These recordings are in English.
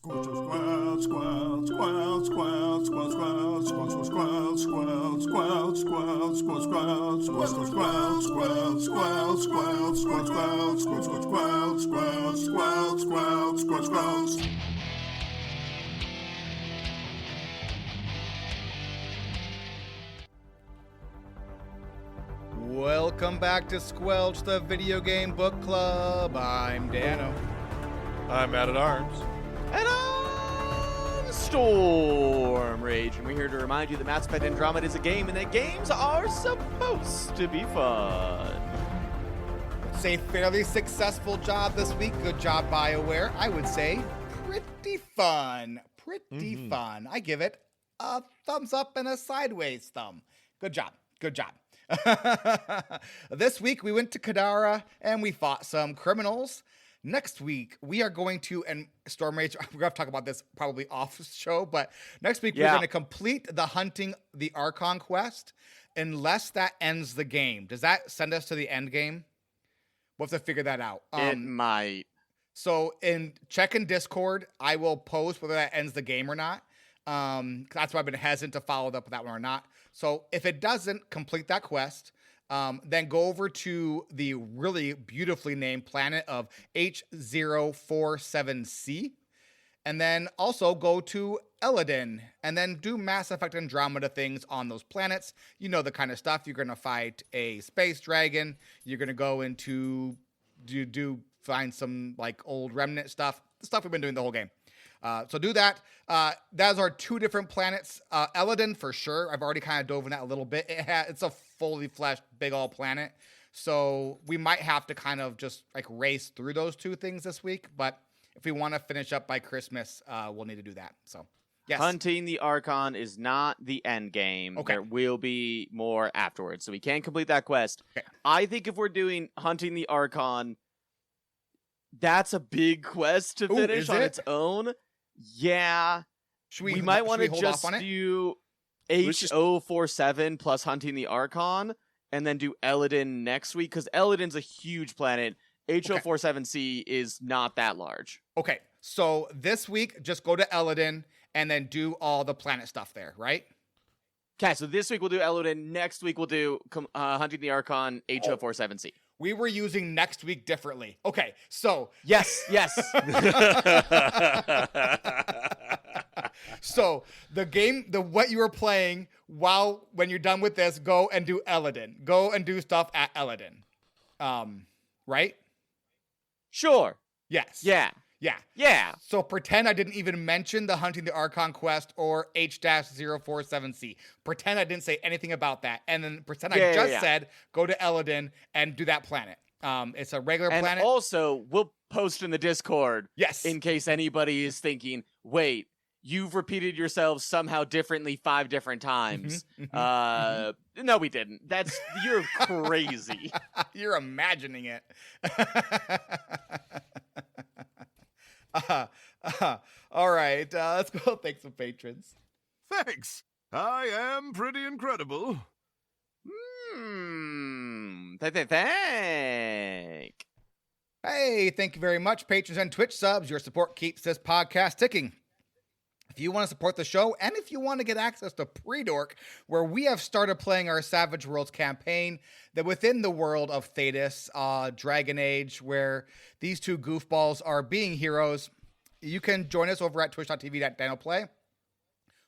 Welcome back to Squelch, the video game book club. I'm Dano. I'm Matt at Arms. And I'm Storm Rage, and we're here to remind you that Mass Effect Andromeda is a game, and that games are supposed to be fun. It's a fairly successful job this week. Good job, BioWare. I would say pretty fun. Pretty fun. I give it a thumbs up and a sideways thumb. Good job. Good job. This week we went to Kadara and we fought some criminals. Next week we are going to, and Storm Rage, we're going to talk about this probably off show, but next week we're going to complete the Hunting the Archon quest unless that ends the game. Does that send us to the end game? We'll have to figure that out. It might. So check in Discord, I will post whether that ends the game or not. That's why I've been hesitant to follow up with that one or not. So if it doesn't complete that quest, then go over to the really beautifully named planet of H047C, and then also go to Elaaden, and then do Mass Effect Andromeda things on those planets. You know the kind of stuff. You're going to fight a space dragon. You're going to go into find some like old remnant stuff. The stuff we've been doing the whole game. So do that. Those are two different planets. Elaaden for sure. I've already kind of dove in that a little bit. It's a fully fleshed big old planet. So we might have to kind of just like race through those two things this week. But if we want to finish up by Christmas, we'll need to do that. So yes. Hunting the Archon is not the end game. Okay. There will be more afterwards. So we can't complete that quest. Okay. I think if we're doing Hunting the Archon, that's a big quest to finish on its own. Yeah, we might want to just do H047 plus Hunting the Archon, and then do Elaaden next week, because Elaaden's a huge planet. H047C is not that large. Okay, so this week, just go to Elaaden, and then do all the planet stuff there, right? Okay, so this week we'll do Elaaden, next week we'll do Hunting the Archon, H047C. We were using next week differently. Okay, so. Yes. So what you were playing when you're done with this, go and do Elaaden. Go and do stuff at Elaaden. Right? Sure. Yes. Yeah. So pretend I didn't even mention the Hunting the Archon quest or H-047C. Pretend I didn't say anything about that. And then pretend I just said, go to Elaaden and do that planet. It's a regular planet. And also, we'll post in the Discord. Yes. In case anybody is thinking, wait, you've repeated yourselves somehow differently 5 different times. No, we didn't. You're crazy. You're imagining it. All right, let's go thank some patrons. Thanks. I am pretty incredible. Thank. Hey, thank you very much, patrons and Twitch subs. Your support keeps this podcast ticking. If you want to support the show, and if you want to get access to Pre-Dork, where we have started playing our Savage Worlds campaign, that within the world of Thetis, Dragon Age, where these two goofballs are being heroes, you can join us over at twitch.tv/DanoPlay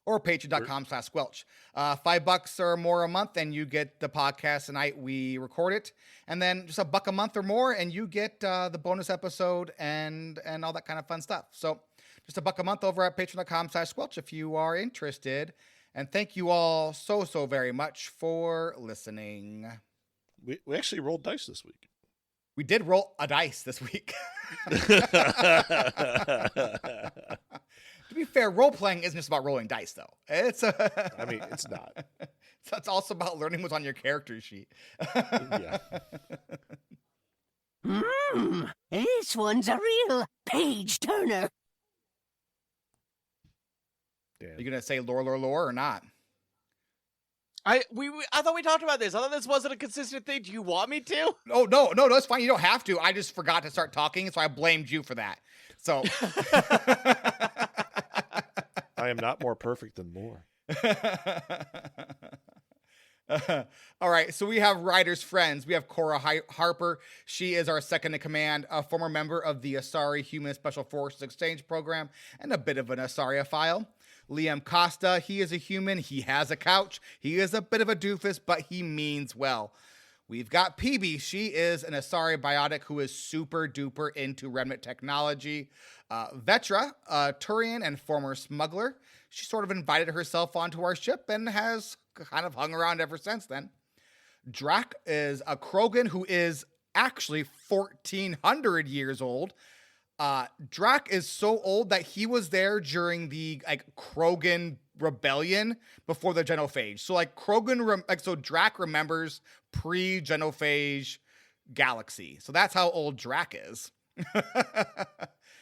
or patreon.com/squelch. $5 or more a month, and you get the podcast the night we record it. And then just $1 a month or more, and you get the bonus episode and all that kind of fun stuff. So just $1 a month over at patreon.com/squelch if you are interested. And thank you all so very much for listening. We actually rolled dice this week. We did roll a dice this week. To be fair, role-playing isn't just about rolling dice, though. It's it's not. It's also about learning what's on your character sheet. Yeah. This one's a real page-turner. Are you going to say lore or not? I thought we talked about this. I thought this wasn't a consistent thing. Do you want me to? Oh, no, it's fine. You don't have to. I just forgot to start talking, so I blamed you for that. So am not more perfect than Lore. All right, so we have Ryder's friends. We have Cora Harper. She is our second in command, a former member of the Asari Human Special Forces Exchange Program, and a bit of an Asaria-phile. Liam Costa, he is a human. He has a couch. He is a bit of a doofus, but he means well. We've got PB. She is an Asari biotic who is super duper into remnant technology. Vetra, a Turian and former smuggler. She sort of invited herself onto our ship and has kind of hung around ever since then. Drac is a Krogan who is actually 1,400 years old. Drac is so old that he was there during the Krogan rebellion before the genophage. So so Drac remembers pre-genophage galaxy. So that's how old Drac is.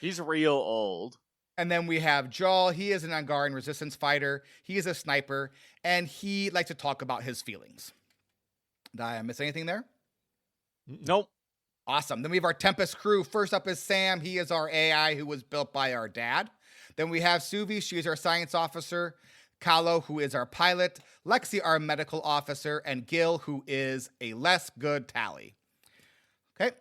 He's real old. And then we have Jaal. He is an Angarian resistance fighter. He is a sniper, and he likes to talk about his feelings. Did I miss anything there? Nope. Awesome. Then we have our Tempest crew. First up is Sam. He is our AI who was built by our dad. Then we have Suvi. She is our science officer. Kalo, who is our pilot. Lexi, our medical officer. And Gil, who is a less good Tally. Okay.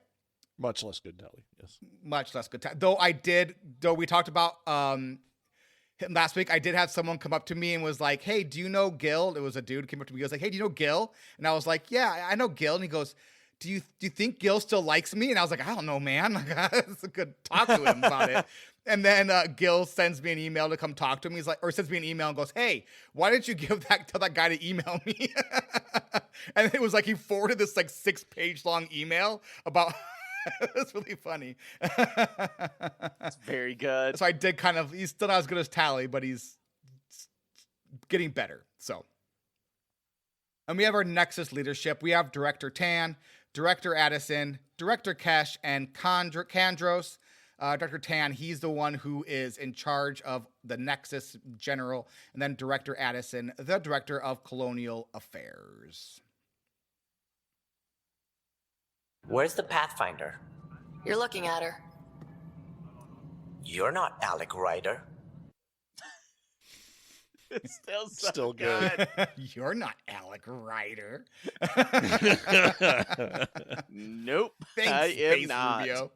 Much less good Tally, yes. Much less good. Though we talked about last week, I did have someone come up to me and was like, hey, do you know Gil? It was a dude who came up to me. He was like, hey, do you know Gil? And I was like, yeah, I know Gil. And he goes, do you think Gil still likes me? And I was like, I don't know, man. It's a good talk to him about it. And then Gil sends me an email to come talk to him. He's like, or sends me an email and goes, hey, why didn't you tell that guy to email me? And it was like, he forwarded this 6-page long email about, it's really funny. It's very good. So I did he's still not as good as Tally, but he's getting better. So, and we have our Nexus leadership. We have Director Tan, Director Addison, Director Kesh, and Kandros. Director Tan, he's the one who is in charge of the Nexus General, and then Director Addison, the Director of Colonial Affairs. Where's the Pathfinder? You're looking at her. You're not Alec Ryder. It's still good. You're not Alec Ryder. Nope. Thanks, I am Space not. Rubio.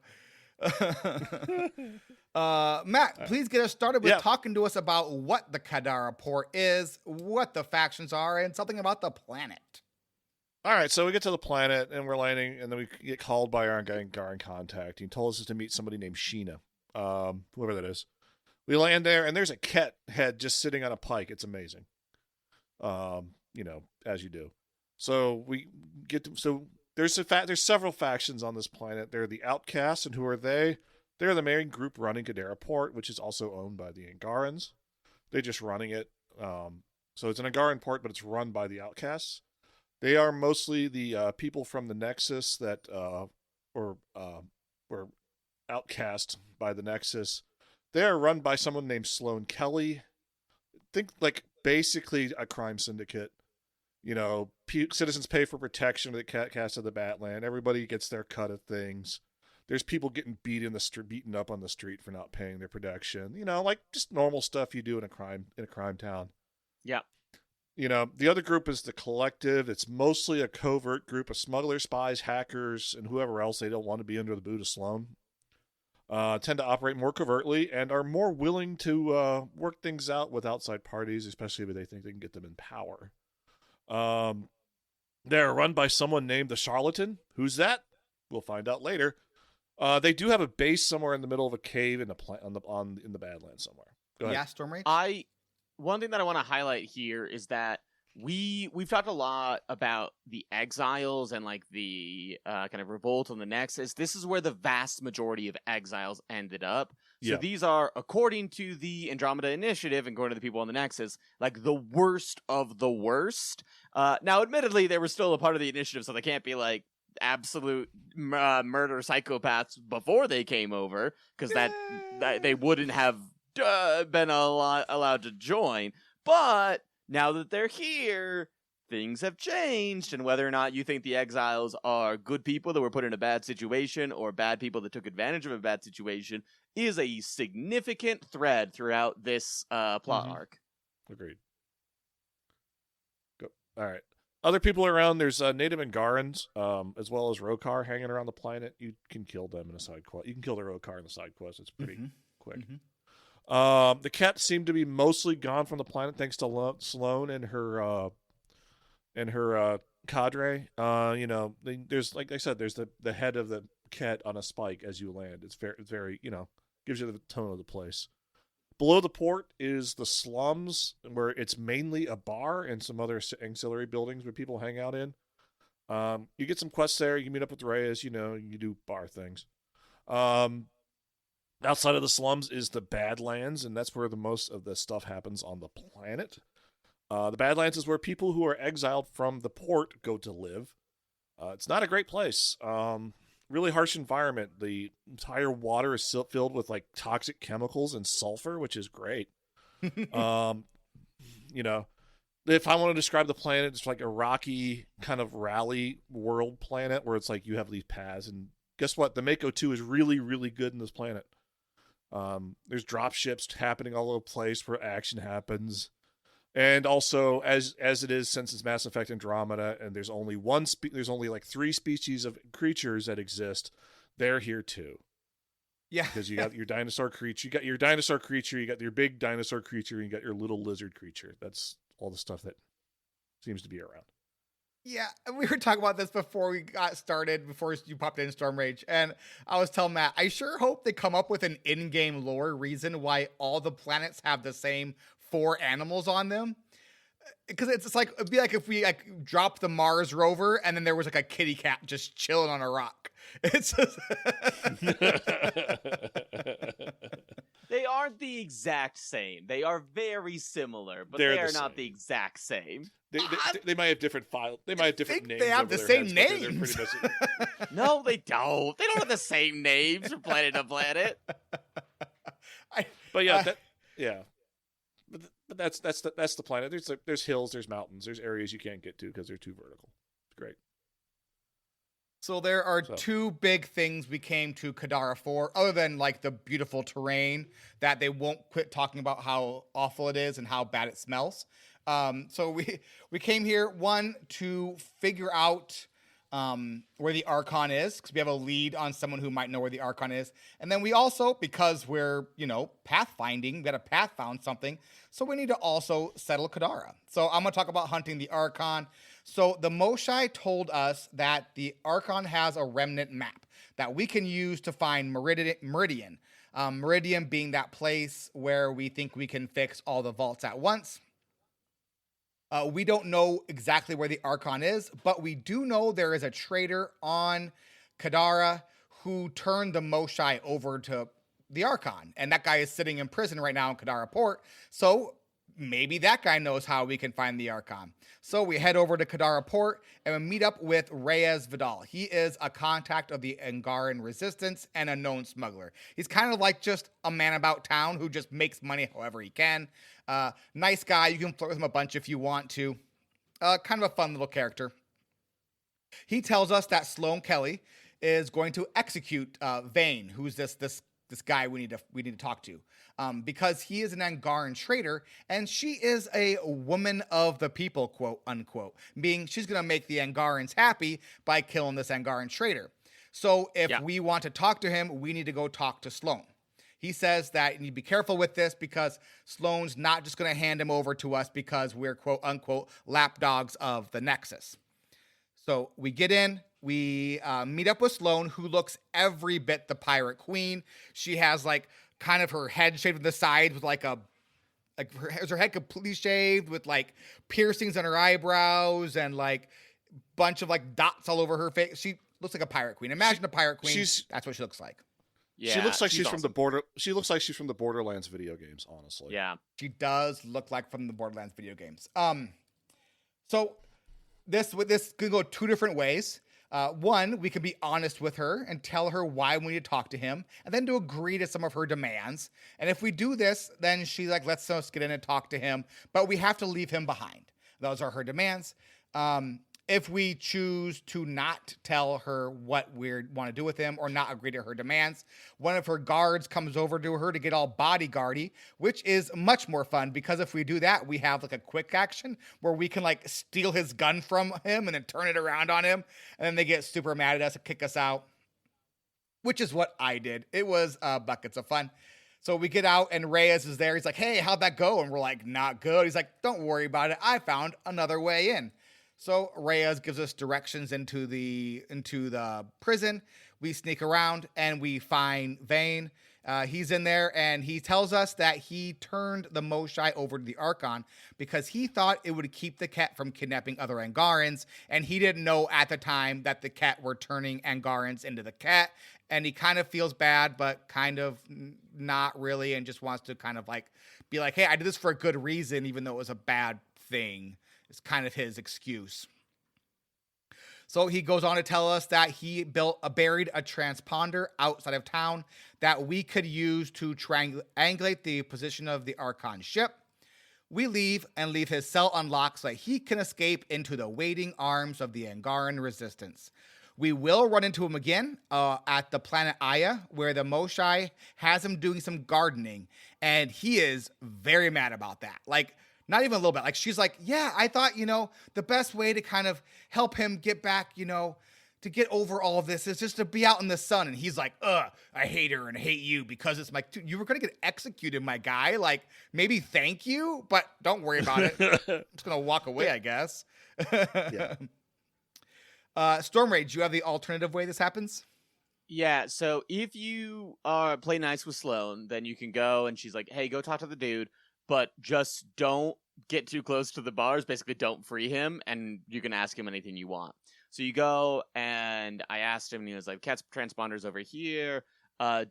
Matt, please get us started with talking to us about what the Kadara port is, what the factions are, and something about the planet. All right, so we get to the planet, and we're landing, and then we get called by our Angarian contact. He told us to meet somebody named Sheena, whoever that is. We land there, and there's a Ket head just sitting on a pike. It's amazing, as you do. So we get to, so there's several factions on this planet. They're the Outcasts, and who are they? They're the main group running Kadara port, which is also owned by the Angarans. They're just running it. So it's an Angarian port, but it's run by the Outcasts. They are mostly the people from the Nexus that were outcast by the Nexus. They are run by someone named Sloan Kelly. Think basically a crime syndicate. Citizens pay for protection of the cast of the Batland. Everybody gets their cut of things. There's people getting beaten up on the street for not paying their protection. Just normal stuff you do in a crime town. Yeah. The other group is the Collective. It's mostly a covert group of smugglers, spies, hackers, and whoever else they don't want to be under the boot of Sloan. Tend to operate more covertly and are more willing to work things out with outside parties, especially if they think they can get them in power. They're run by someone named the Charlatan. Who's that? We'll find out later. They do have a base somewhere in the middle of a cave in the Badlands somewhere. Go ahead. Yeah, Stormrage? One thing that I want to highlight here is that we've talked a lot about the exiles and the kind of revolt on the Nexus. This is where the vast majority of exiles ended up. So these are, according to the Andromeda Initiative and according to the people on the Nexus, the worst of the worst. Now, admittedly, they were still a part of the initiative, so they can't be absolute murder psychopaths before they came over, because that they wouldn't have been allowed to join. But now that they're here, things have changed, and whether or not you think the exiles are good people that were put in a bad situation or bad people that took advantage of a bad situation is a significant thread throughout this plot arc. Agreed. Go. All right. Other people around, there's native Angarans, as well as Rokar hanging around the planet. You can kill them in a side quest. You can kill the Rokar in the side quest. It's pretty quick. The cats seem to be mostly gone from the planet thanks to Sloane and her cadre. There's, like I said, there's the head of the cat on a spike as you land. It's very gives you the tone of the place. Below the port is the slums, where it's mainly a bar and some other ancillary buildings where people hang out in. You get some quests there. You meet up with Reyes. You do bar things. Outside of the slums is the Badlands, and that's where the most of the stuff happens on the planet. The Badlands is where people who are exiled from the port go to live. It's not a great place. Really harsh environment. The entire water is filled with like toxic chemicals and sulfur, which is great. If I want to describe the planet, it's like a rocky kind of rally world planet where it's like you have these paths, and guess what? The Mako 2 is really, really good in this planet. There's drop ships happening all over the place where action happens. And also, as it is, since it's Mass Effect Andromeda, and there's only there's only like 3 species of creatures that exist, they're here too. Yeah, because you got your dinosaur creature, you got your big dinosaur creature, and you got your little lizard creature. That's all the stuff that seems to be around. Yeah, we were talking about this before we got started, before you popped in Storm Rage, and I was telling Matt, I sure hope they come up with an in-game lore reason why all the planets have the same 4 animals on them. Because it's like, it'd be like if we like dropped the Mars rover and then there was like a kitty cat just chilling on a rock. It's just They aren't the exact same. They are very similar, but they are not the exact same. They might have different files. They might have different names. They have the same names. They're pretty much... No, they don't. They don't have the same names from planet to planet. But that's the planet. There's hills, there's mountains, there's areas you can't get to because they're too vertical. It's great. So there are 2 big things we came to Kadara for, other than like the beautiful terrain that they won't quit talking about how awful it is and how bad it smells. So we came here, 1, to figure out where the Archon is, because we have a lead on someone who might know where the Archon is. And then we also, because we're, pathfinding, we got to path found something, so we need to also settle Kadara. So I'm going to talk about hunting the Archon. So the Moshai told us that the Archon has a remnant map that we can use to find Meridian. Meridian being that place where we think we can fix all the vaults at once. We don't know exactly where the Archon is, but we do know there is a traitor on Kadara who turned the Moshai over to the Archon. And that guy is sitting in prison right now in Kadara Port. So maybe that guy knows how we can find the Archon. So we head over to Kadara Port and we meet up with Reyes Vidal. He is a contact of the Angaran Resistance and a known smuggler. He's kind of like just a man about town who just makes money however he can. Nice guy. You can flirt with him a bunch if you want to. Kind of a fun little character. He tells us that Sloane Kelly is going to execute Vane, who's this guy we need to talk to, because he is an Angaran traitor and she is a woman of the people, quote unquote, meaning she's going to make the Angarans happy by killing this Angaran traitor. So if we want to talk to him, we need to go talk to Sloane. He says that you need to be careful with this because Sloane's not just going to hand him over to us because we're quote unquote lapdogs of the Nexus. So we get in. We meet up with Sloane, who looks every bit the Pirate Queen. She has like kind of her head shaved to the sides with her head completely shaved with like piercings on her eyebrows and like bunch of like dots all over her face. She looks like a Pirate Queen. Imagine a Pirate Queen. That's what she looks like. Yeah, she looks like she's awesome. She looks like she's from the Borderlands video games. Honestly, yeah, she does look like from the Borderlands video games. So this could go 2 different ways. 1, we could be honest with her and tell her why we need to talk to him, and then to agree to some of her demands. And if we do this, then she's like, let's get in and talk to him, but we have to leave him behind. Those are her demands. If we choose to not tell her what we want to do with him or not agree to her demands, one of her guards comes over to her to get all bodyguardy, which is much more fun because if we do that, we have like a quick action where we can like steal his gun from him and then turn it around on him. And then they get super mad at us and kick us out, which is what I did. It was buckets of fun. So we get out and Reyes is there. He's like, hey, how'd that go? And we're like, not good. He's like, don't worry about it. I found another way in. So Reyes gives us directions into the prison. We sneak around and we find Vane. He's in there and he tells us that he turned the Moshai over to the Archon because he thought it would keep the Ket from kidnapping other Angarans, and he didn't know at the time that the Ket were turning Angarans into the Ket, and he kind of feels bad, but kind of not really, and just wants to kind of like be like, hey, I did this for a good reason, even though it was a bad thing. It's kind of his excuse. So he goes on to tell us that he buried a transponder outside of town that we could use to triangulate the position of the Archon ship. We leave and leave his cell unlocked so that he can escape into the waiting arms of the Angaran resistance. We will run into him again at the planet Aya, where the Moshai has him doing some gardening, and he is very mad about that. Like, not even a little bit. Like, she's like, yeah, I thought, the best way to kind of help him get back, to get over all of this is just to be out in the sun. And he's like, I hate her and hate you because it's like, you were going to get executed, my guy. Like, maybe thank you, but don't worry about it. I'm just going to walk away, I guess. Yeah. Storm Rage, do you have the alternative way this happens? Yeah, so if you play nice with Sloane, then you can go and she's like, hey, go talk to the dude, but just don't get too close to the bars. Basically, don't free him, and you can ask him anything you want. So you go, and I asked him, and he was like, Cat's transponder's over here.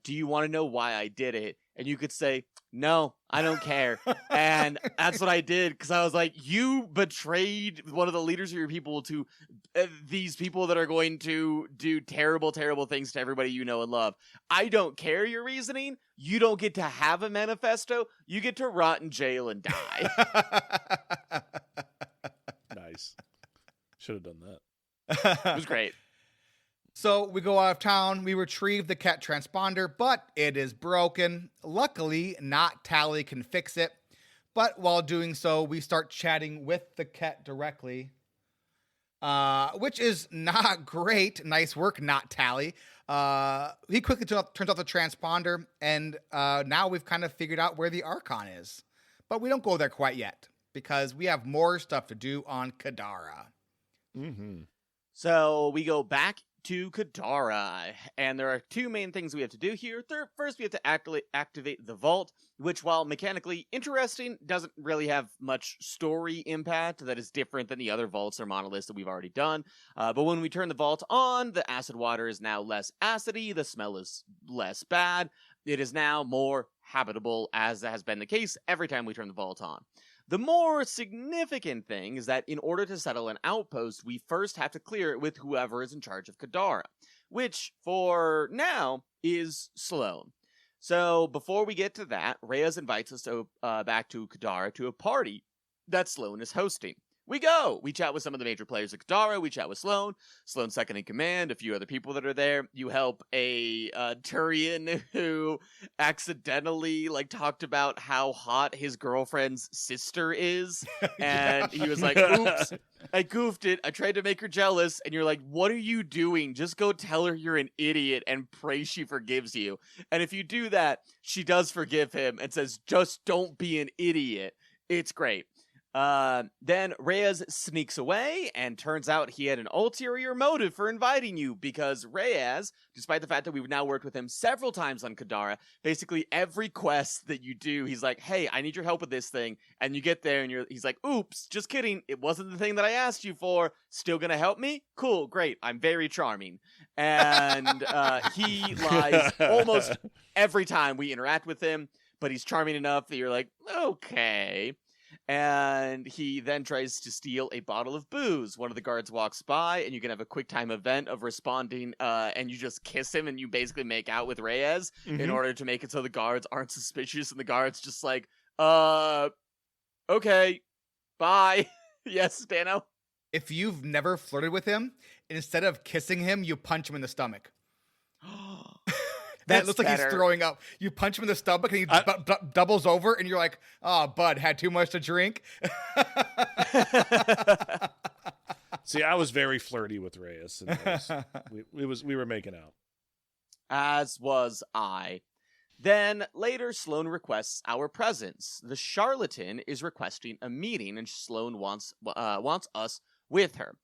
Do you want to know why I did it? And you could say, no, I don't care. And that's what I did, because I was like, you betrayed one of the leaders of your people to these people that are going to do terrible, terrible things to everybody you know and love. I don't care your reasoning. You don't get to have a manifesto. You get to rot in jail and die. Nice. Should have done that. It was great. So we go out of town, we retrieve the Ket transponder, but it is broken. Luckily, not Tally can fix it. But while doing so, we start chatting with the Ket directly, which is not great. Nice work, not Tally. He quickly turns off the transponder, and now we've kind of figured out where the Archon is. But we don't go there quite yet, because we have more stuff to do on Kadara. Mm-hmm. So we go back to Kadara, and there are two main things we have to do here. First, we have to activate the vault, which, while mechanically interesting, doesn't really have much story impact that is different than the other vaults or monoliths that we've already done. But when we turn the vault on, the acid water is now less acidy, the smell is less bad, it is now more habitable, as has been the case every time we turn the vault on. The more significant thing is that in order to settle an outpost, we first have to clear it with whoever is in charge of Kadara, which, for now, is Sloane. So, before we get to that, Reyes invites us back to Kadara to a party that Sloane is hosting. We go! We chat with some of the major players of Kadara, we chat with Sloane, Sloane's second in command, a few other people that are there. You help a Turian who accidentally, talked about how hot his girlfriend's sister is, and he was like, oops, I goofed it, I tried to make her jealous, and you're like, what are you doing? Just go tell her you're an idiot and pray she forgives you. And if you do that, she does forgive him and says, just don't be an idiot. It's great. Then Reyes sneaks away, and turns out he had an ulterior motive for inviting you, because Reyes, despite the fact that we've now worked with him several times on Kadara, basically every quest that you do, he's like, hey, I need your help with this thing, and you get there, and he's like, oops, just kidding, it wasn't the thing that I asked you for, still gonna help me? Cool, great, I'm very charming. And, he lies almost every time we interact with him, but he's charming enough that you're like, okay. And he then tries to steal a bottle of booze. One of the guards walks by, and you can have a quick time event of responding, and you just kiss him, and you basically make out with Reyes in order to make it so the guards aren't suspicious, and the guards just like, okay, bye. Yes, Dano? If you've never flirted with him, instead of kissing him, you punch him in the stomach. That looks like he's throwing up. You punch him in the stomach and he doubles over, and you're like, "Oh, bud, had too much to drink." See, I was very flirty with Reyes. And we were making out. As was I. Then later, Sloane requests our presence. The charlatan is requesting a meeting, and Sloane wants us with her.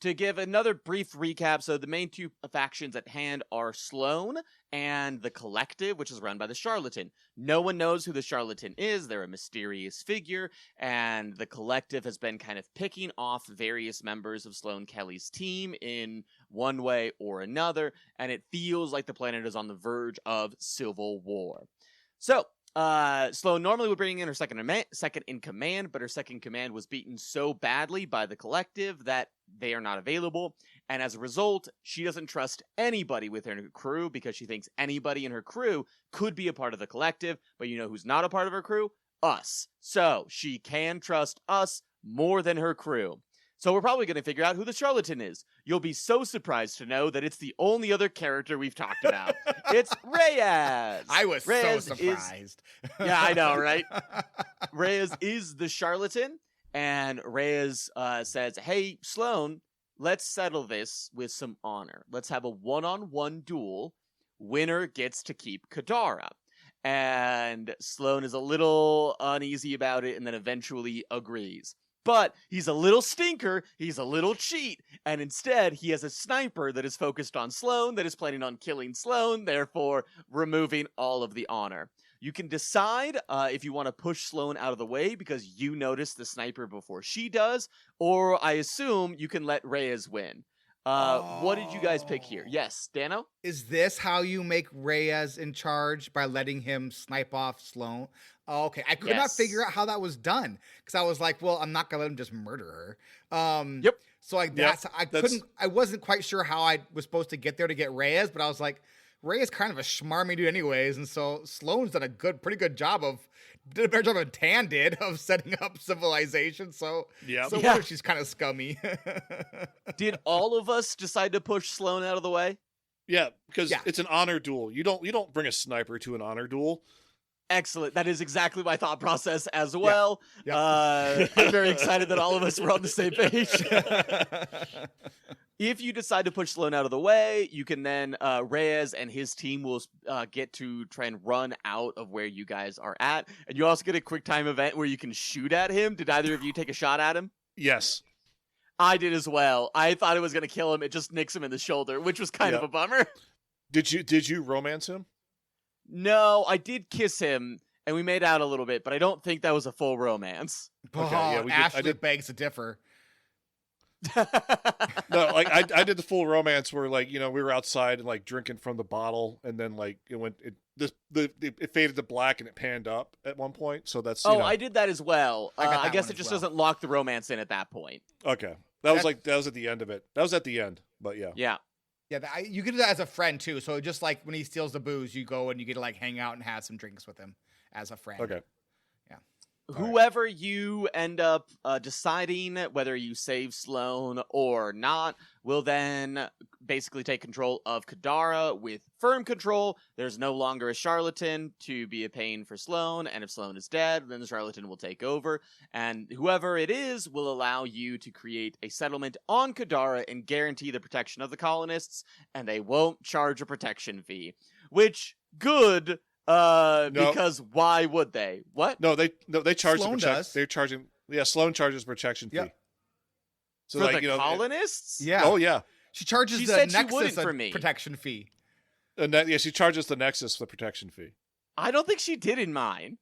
To give another brief recap, so the main two factions at hand are Sloane and the Collective, which is run by the Charlatan. No one knows who the Charlatan is. They're a mysterious figure, and the Collective has been kind of picking off various members of Sloane Kelly's team in one way or another, and it feels like the planet is on the verge of civil war. So, Sloane normally would bring in her second in command, but her second in command was beaten so badly by the Collective that they are not available, and as a result, she doesn't trust anybody within her crew because she thinks anybody in her crew could be a part of the Collective, but you know who's not a part of her crew? Us. So, she can trust us more than her crew. So we're probably going to figure out who the charlatan is. You'll be so surprised to know that it's the only other character we've talked about. It's Reyes. I was Reyes so surprised. Yeah, I know, right? Reyes is the charlatan, and Reyes says, "Hey, Sloane, let's settle this with some honor. Let's have a one-on-one duel. Winner gets to keep Kadara." And Sloane is a little uneasy about it and then eventually agrees. But he's a little stinker, he's a little cheat, and instead he has a sniper that is focused on Sloane, that is planning on killing Sloane, therefore removing all of the honor. You can decide if you want to push Sloane out of the way because you notice the sniper before she does, or I assume you can let Reyes win. What did you guys pick here? Yes, Dano? Is this how you make Reyes in charge, by letting him snipe off Sloane? Oh, okay. I could not figure out how that was done because I was like, well, I'm not gonna let him just murder her. Yep. So like I wasn't quite sure how I was supposed to get there to get Reyes, but I was like, Reyes is kind of a schmarmy dude anyways, and so Sloane's did a pretty good job did a better job than Tan did of setting up civilization. So what if she's kind of scummy? Did all of us decide to push Sloane out of the way? Yeah, because it's an honor duel. You don't bring a sniper to an honor duel. Excellent. That is exactly my thought process as well. I'm very excited that all of us were on the same page. If you decide to push Sloane out of the way, you can then, Reyes and his team will get to try and run out of where you guys are at. And you also get a quick time event where you can shoot at him. Did either of you take a shot at him? Yes. I did as well. I thought it was going to kill him. It just nicks him in the shoulder, which was kind of a bummer. Did you romance him? No, I did kiss him, and we made out a little bit, but I don't think that was a full romance. Okay, Ashley begs to differ. No, like I did the full romance where like, we were outside and like drinking from the bottle, and then like it faded to black and it panned up at one point. So that's I did that as well. I guess it just well. doesn't lock the romance in at that point. Okay, that was at the end of it. That was at the end, but yeah. Yeah, you can do that as a friend too. So just like when he steals the booze, you go and you get to like hang out and have some drinks with him as a friend. Okay. Whoever you end up deciding whether you save Sloane or not will then basically take control of Kadara with firm control. There's no longer a charlatan to be a pain for Sloane, and if Sloane is dead, then the charlatan will take over, and whoever it is will allow you to create a settlement on Kadara and guarantee the protection of the colonists, and they won't charge a protection fee. Which, good... because why would they? What? No, they charge Sloane does. They're charging. Yeah, Sloane charges protection fee. Yep. So for like, the colonists? Yeah. Oh yeah. She charges She the said she Nexus wouldn't a for me. protection fee. And she charges the Nexus the protection fee. I don't think she did in mine.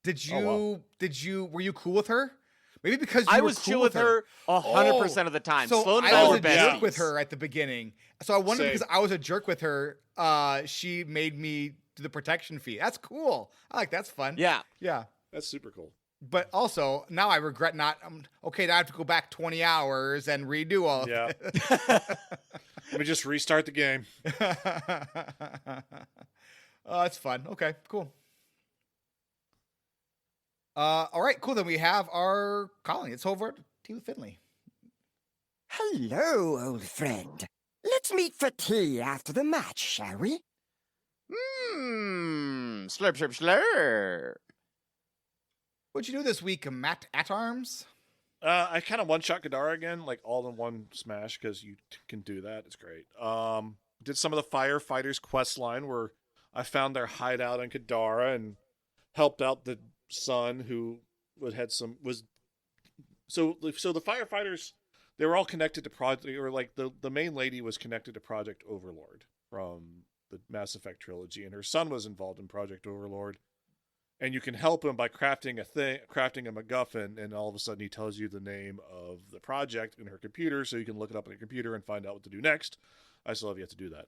Did you? Oh, wow. Were you cool with her? Maybe because I you were was cool chill with her 100% of the time. So Sloane and I I was were a jerk besties. with her at the beginning. So I wondered Same. because I was a jerk with her. She made me do the protection fee. That's cool. That's fun. Yeah. Yeah. That's super cool. But also now I regret not. Okay, now I have to go back 20 hours and redo all of Yeah. it. Let me just restart the game. It's fun. Okay, cool. All right, cool. Then we have our colony. It's over to Finley. Hello, old friend. Let's meet for tea after the match, shall we? Slurp, slurp, slurp. What'd you do this week, Matt at Arms? I kind of one-shot Kadara again, like all in one smash, because you can do that. It's great. Did some of the firefighters quest line where I found their hideout in Kadara and helped out the son who so the firefighters, they were all connected to Project, or like the main lady was connected to Project Overlord from the Mass Effect trilogy, and her son was involved in Project Overlord. And you can help him by crafting a MacGuffin, and all of a sudden he tells you the name of the project in her computer, so you can look it up on your computer and find out what to do next. I still have yet to do that.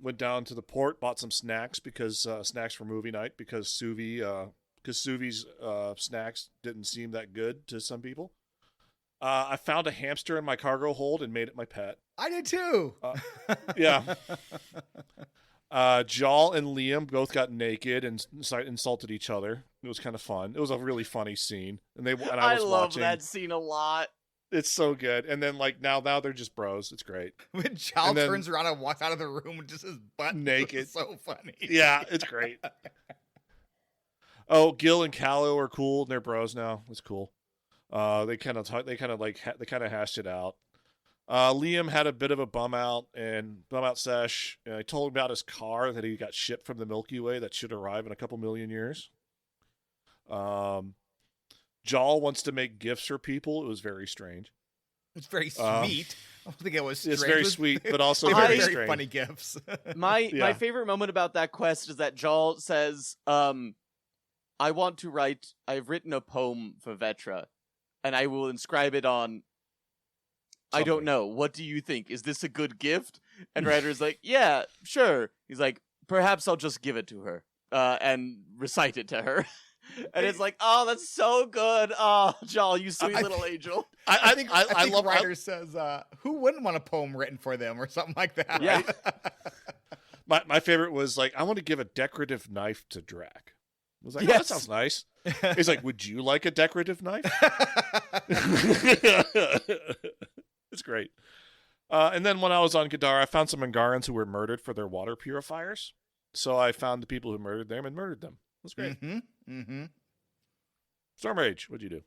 Went down to the port, bought some snacks snacks for movie night because Suvi's snacks didn't seem that good to some people. I found a hamster in my cargo hold and made it my pet. I did too. Yeah. Jal and Liam both got naked and insulted each other. It was kind of fun. It was a really funny scene, and I was love watching. that scene a lot. It's so good. And then now they're just bros. It's great. When Jal turns around and walks out of the room and just his butt naked. It's so funny. Yeah, it's great. Oh, Gil and Callow are cool. They're bros now. It's cool. They kind of hashed it out. Liam had a bit of a bum out sesh. I told him about his car that he got shipped from the Milky Way that should arrive in a couple million years. Jal wants to make gifts for people. It was very strange. It's very sweet. I don't think it was strange. It's very sweet, but also they very were strange. Funny gifts. My favorite moment about that quest is that Jal says, I've written a poem for Vetra, and I will inscribe it on I don't know. What do you think? Is this a good gift? And Ryder's like, yeah, sure. He's like, perhaps I'll just give it to her and recite it to her. And it's like, oh, that's so good. Oh, Jal, you sweet little angel. I think Ryder says, who wouldn't want a poem written for them or something like that? Yeah. Right? My favorite was like, I want to give a decorative knife to Drac. I was like, yes. Oh, that sounds nice. He's like, would you like a decorative knife? It's great. And then when I was on Kadara, I found some Angarans who were murdered for their water purifiers. So I found the people who murdered them and murdered them. It was great. Storm Rage, what'd you do?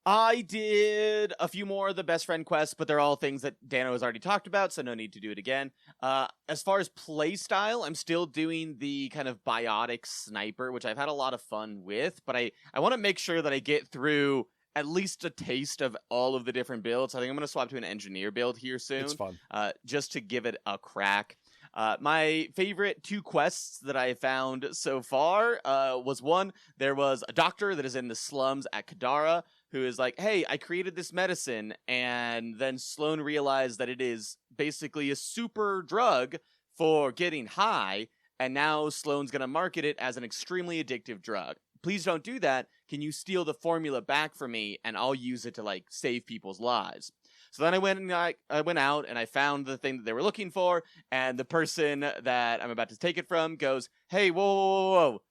I did a few more of the best friend quests, but they're all things that Dano has already talked about, so no need to do it again. As far as play style, I'm still doing the kind of biotic sniper, which I've had a lot of fun with, but I want to make sure that I get through at least a taste of all of the different builds. I think I'm going to swap to an engineer build here soon. It's fun. Just to give it a crack. My favorite two quests that I found so far was one, there was a doctor that is in the slums at Kadara who is like, hey, I created this medicine, and then Sloan realized that it is basically a super drug for getting high, and now Sloan's going to market it as an extremely addictive drug. Please don't do that. Can you steal the formula back from me, and I'll use it to, like, save people's lives? So then I went out and I found the thing that they were looking for, and the person that I'm about to take it from goes, hey, whoa, whoa, whoa, whoa.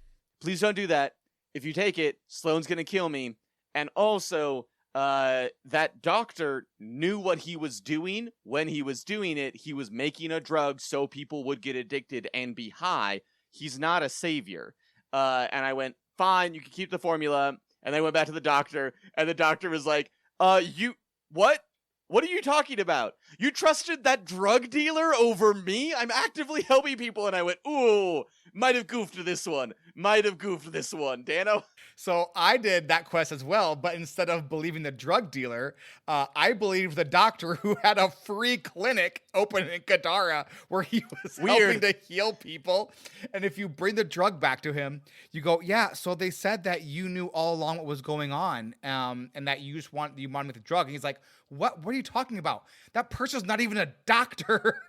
Please don't do that. If you take it, Sloan's going to kill me. And also, that doctor knew what he was doing when he was doing it. He was making a drug so people would get addicted and be high. He's not a savior. And I went, fine, you can keep the formula. And then I went back to the doctor, and the doctor was like, what? What are you talking about? You trusted that drug dealer over me? I'm actively helping people. And I went, ooh, might have goofed this one. Dano? So I did that quest as well, but instead of believing the drug dealer, I believed the doctor who had a free clinic open in Kadara where he was helping to heal people. And if you bring the drug back to him, you go, yeah, so they said that you knew all along what was going on, and that you wanted to make the drug. And he's like, what are you talking about? That person's not even a doctor.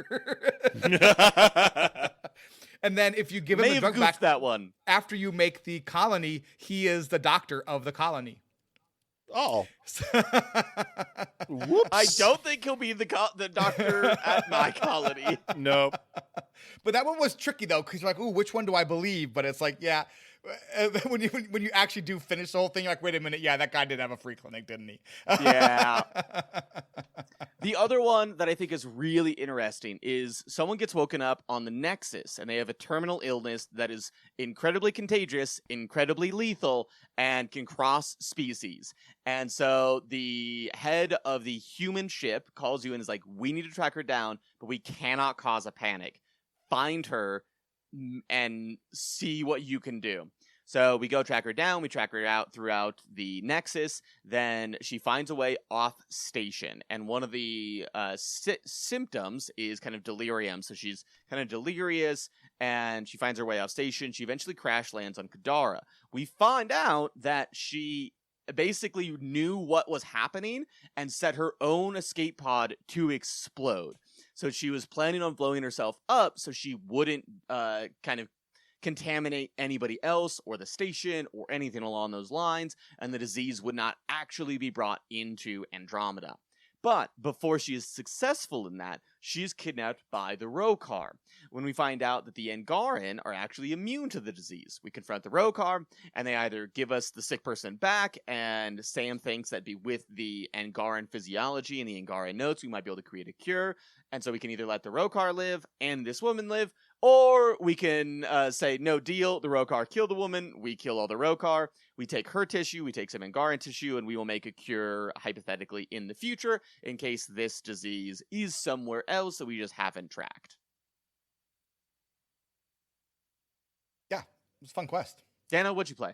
And then if you give him the drug back that one after you make the colony, he is the doctor of the colony. Oh. Whoops. I don't think he'll be the doctor at my colony. Nope. But that one was tricky, though, because you're like, ooh, which one do I believe? But it's like, yeah, when you actually do finish the whole thing, you're like, wait a minute, yeah, that guy did have a free clinic, didn't he? Yeah. The other one that I think is really interesting is someone gets woken up on the Nexus and they have a terminal illness that is incredibly contagious, incredibly lethal, and can cross species. And so the head of the human ship calls you and is like, we need to track her down, but we cannot cause a panic. Find her and see what you can do. So we go track her down, we track her out throughout the Nexus, then she finds a way off station. And one of the symptoms is kind of delirium. So she's kind of delirious, and she finds her way off station. She eventually crash lands on Kadara. We find out that she basically knew what was happening and set her own escape pod to explode. So she was planning on blowing herself up so she wouldn't kind of contaminate anybody else or the station or anything along those lines, and the disease would not actually be brought into Andromeda. But before she is successful in that, she is kidnapped by the Rokar. When we find out that the Angaran are actually immune to the disease, we confront the Rokar, and they either give us the sick person back, and Sam thinks that with the Angaran physiology and the Angaran notes, we might be able to create a cure, and so we can either let the Rokar live and this woman live, or we can say, no deal, the Rokar kill the woman, we kill all the Rokar, we take her tissue, we take some Angaran tissue, and we will make a cure, hypothetically, in the future, in case this disease is somewhere else that we just haven't tracked. Yeah, it was a fun quest. Dano, what'd you play?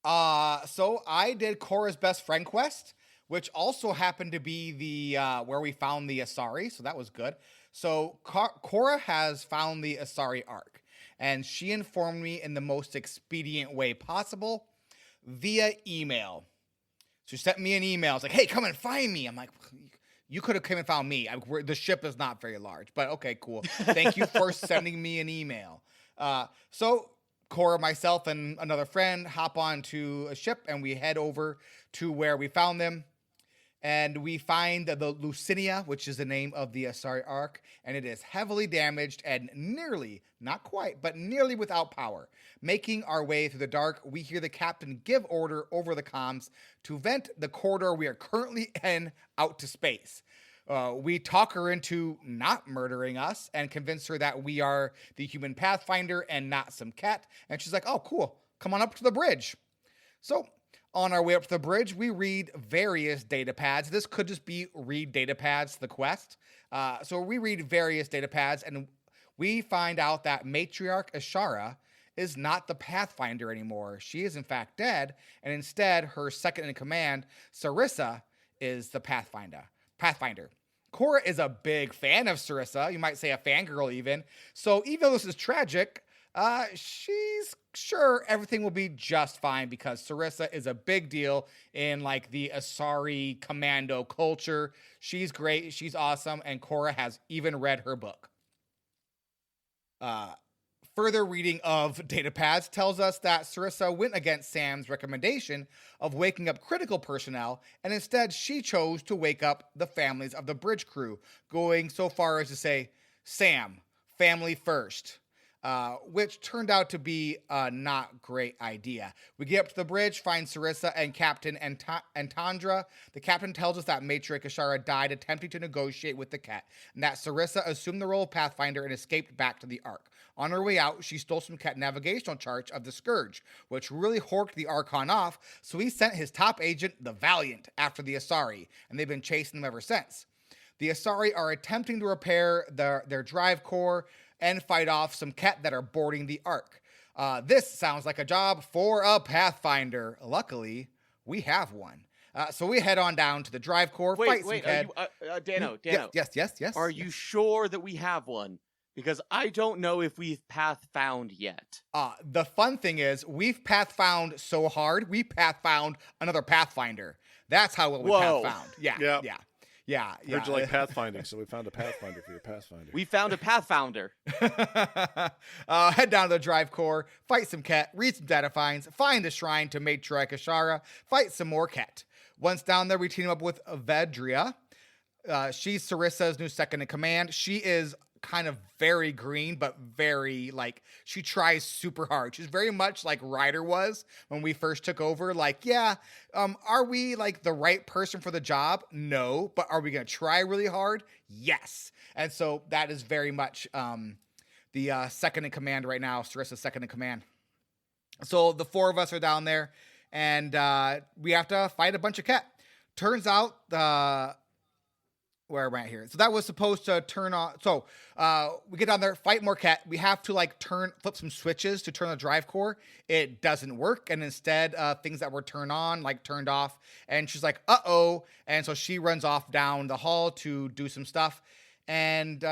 So I did Korra's best friend quest, which also happened to be the where we found the Asari, so that was good. So Korra has found the Asari Ark, and she informed me in the most expedient way possible via email. So she sent me an email. It's like, hey, come and find me. I'm like, you could have come and found me. The ship is not very large, but okay, cool. Thank you for sending me an email. So Korra, myself, and another friend hop onto a ship, and we head over to where we found them. And we find the Lucinia, which is the name of the Asari Ark, and it is heavily damaged and nearly, not quite, but nearly without power. Making our way through the dark, we hear the captain give order over the comms to vent the corridor we are currently in out to space. We talk her into not murdering us and convince her that we are the human Pathfinder and not some cat. And she's like, oh, cool. Come on up to the bridge. So on our way up to the bridge, we read various data pads. This could just be read data pads, the quest. So we read various data pads, and we find out that Matriarch Ashara is not the Pathfinder anymore. She is in fact dead, and instead her second in command, Sarissa, is the Pathfinder. Korra is a big fan of Sarissa. You might say a fangirl even. So even though this is tragic, she's sure everything will be just fine because Sarissa is a big deal in like the Asari commando culture. She's great. She's awesome. And Korra has even read her book. Further reading of datapads tells us that Sarissa went against Sam's recommendation of waking up critical personnel, and instead she chose to wake up the families of the bridge crew, going so far as to say, Sam, family first. Which turned out to be a not great idea. We get up to the bridge, find Sarissa and Captain Antandra. The captain tells us that Matriarch Ashara died attempting to negotiate with the cat, and that Sarissa assumed the role of Pathfinder and escaped back to the Ark. On her way out, she stole some cat navigational charts of the Scourge, which really horked the Archon off, so he sent his top agent, the Valiant, after the Asari, and they've been chasing them ever since. The Asari are attempting to repair their drive core and fight off some cat that are boarding the Ark. This sounds like a job for a Pathfinder. Luckily, we have one. So we head on down to the drive core, fight some cat. Dano. Yes. Are you sure that we have one? Because I don't know if we've path found yet. The fun thing is, we've path found so hard, we path found another Pathfinder. That's how well we path found. Yeah. Heard you like pathfinding, so we found a Pathfinder for your Pathfinder. We found a Pathfinder. Head down to the drive core, fight some cat, read some data finds, find a shrine to Matriarch Ashara, fight some more cat. Once down there, we team up with Vedria. She's Sarissa's new second in command. She is kind of very green, but very like she tries super hard. She's very much like Ryder was when we first took over. Like, yeah, are we like the right person for the job? No, but are we going to try really hard? Yes. And so that is very much the second in command right now. Sarissa's second in command. So the four of us are down there, and we have to fight a bunch of Ket. Turns out where am I at here? So that was supposed to turn on. So we get down there, fight more Ket. We have to like flip some switches to turn the drive core. It doesn't work, and instead things that were turned on like turned off. And she's like, "Uh-oh!" And so she runs off down the hall to do some stuff, and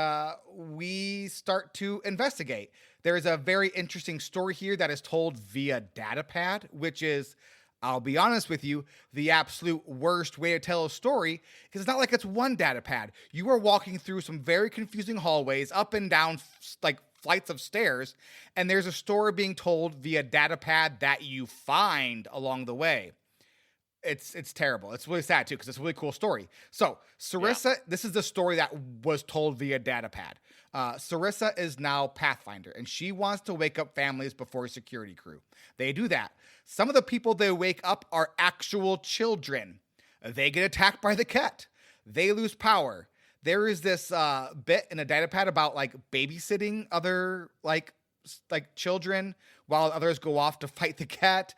we start to investigate. There's a very interesting story here that is told via datapad, which is, I'll be honest with you, the absolute worst way to tell a story, because it's not like it's one datapad. You are walking through some very confusing hallways, up and down like flights of stairs, and there's a story being told via datapad that you find along the way. It's terrible. It's really sad too, because it's a really cool story. So Sarissa, This is the story that was told via datapad. Sarissa is now Pathfinder, and she wants to wake up families before security crew. They do that. Some of the people they wake up are actual children. They get attacked by the Ket. They lose power. There is this bit in a datapad about like babysitting other like children while others go off to fight the Ket,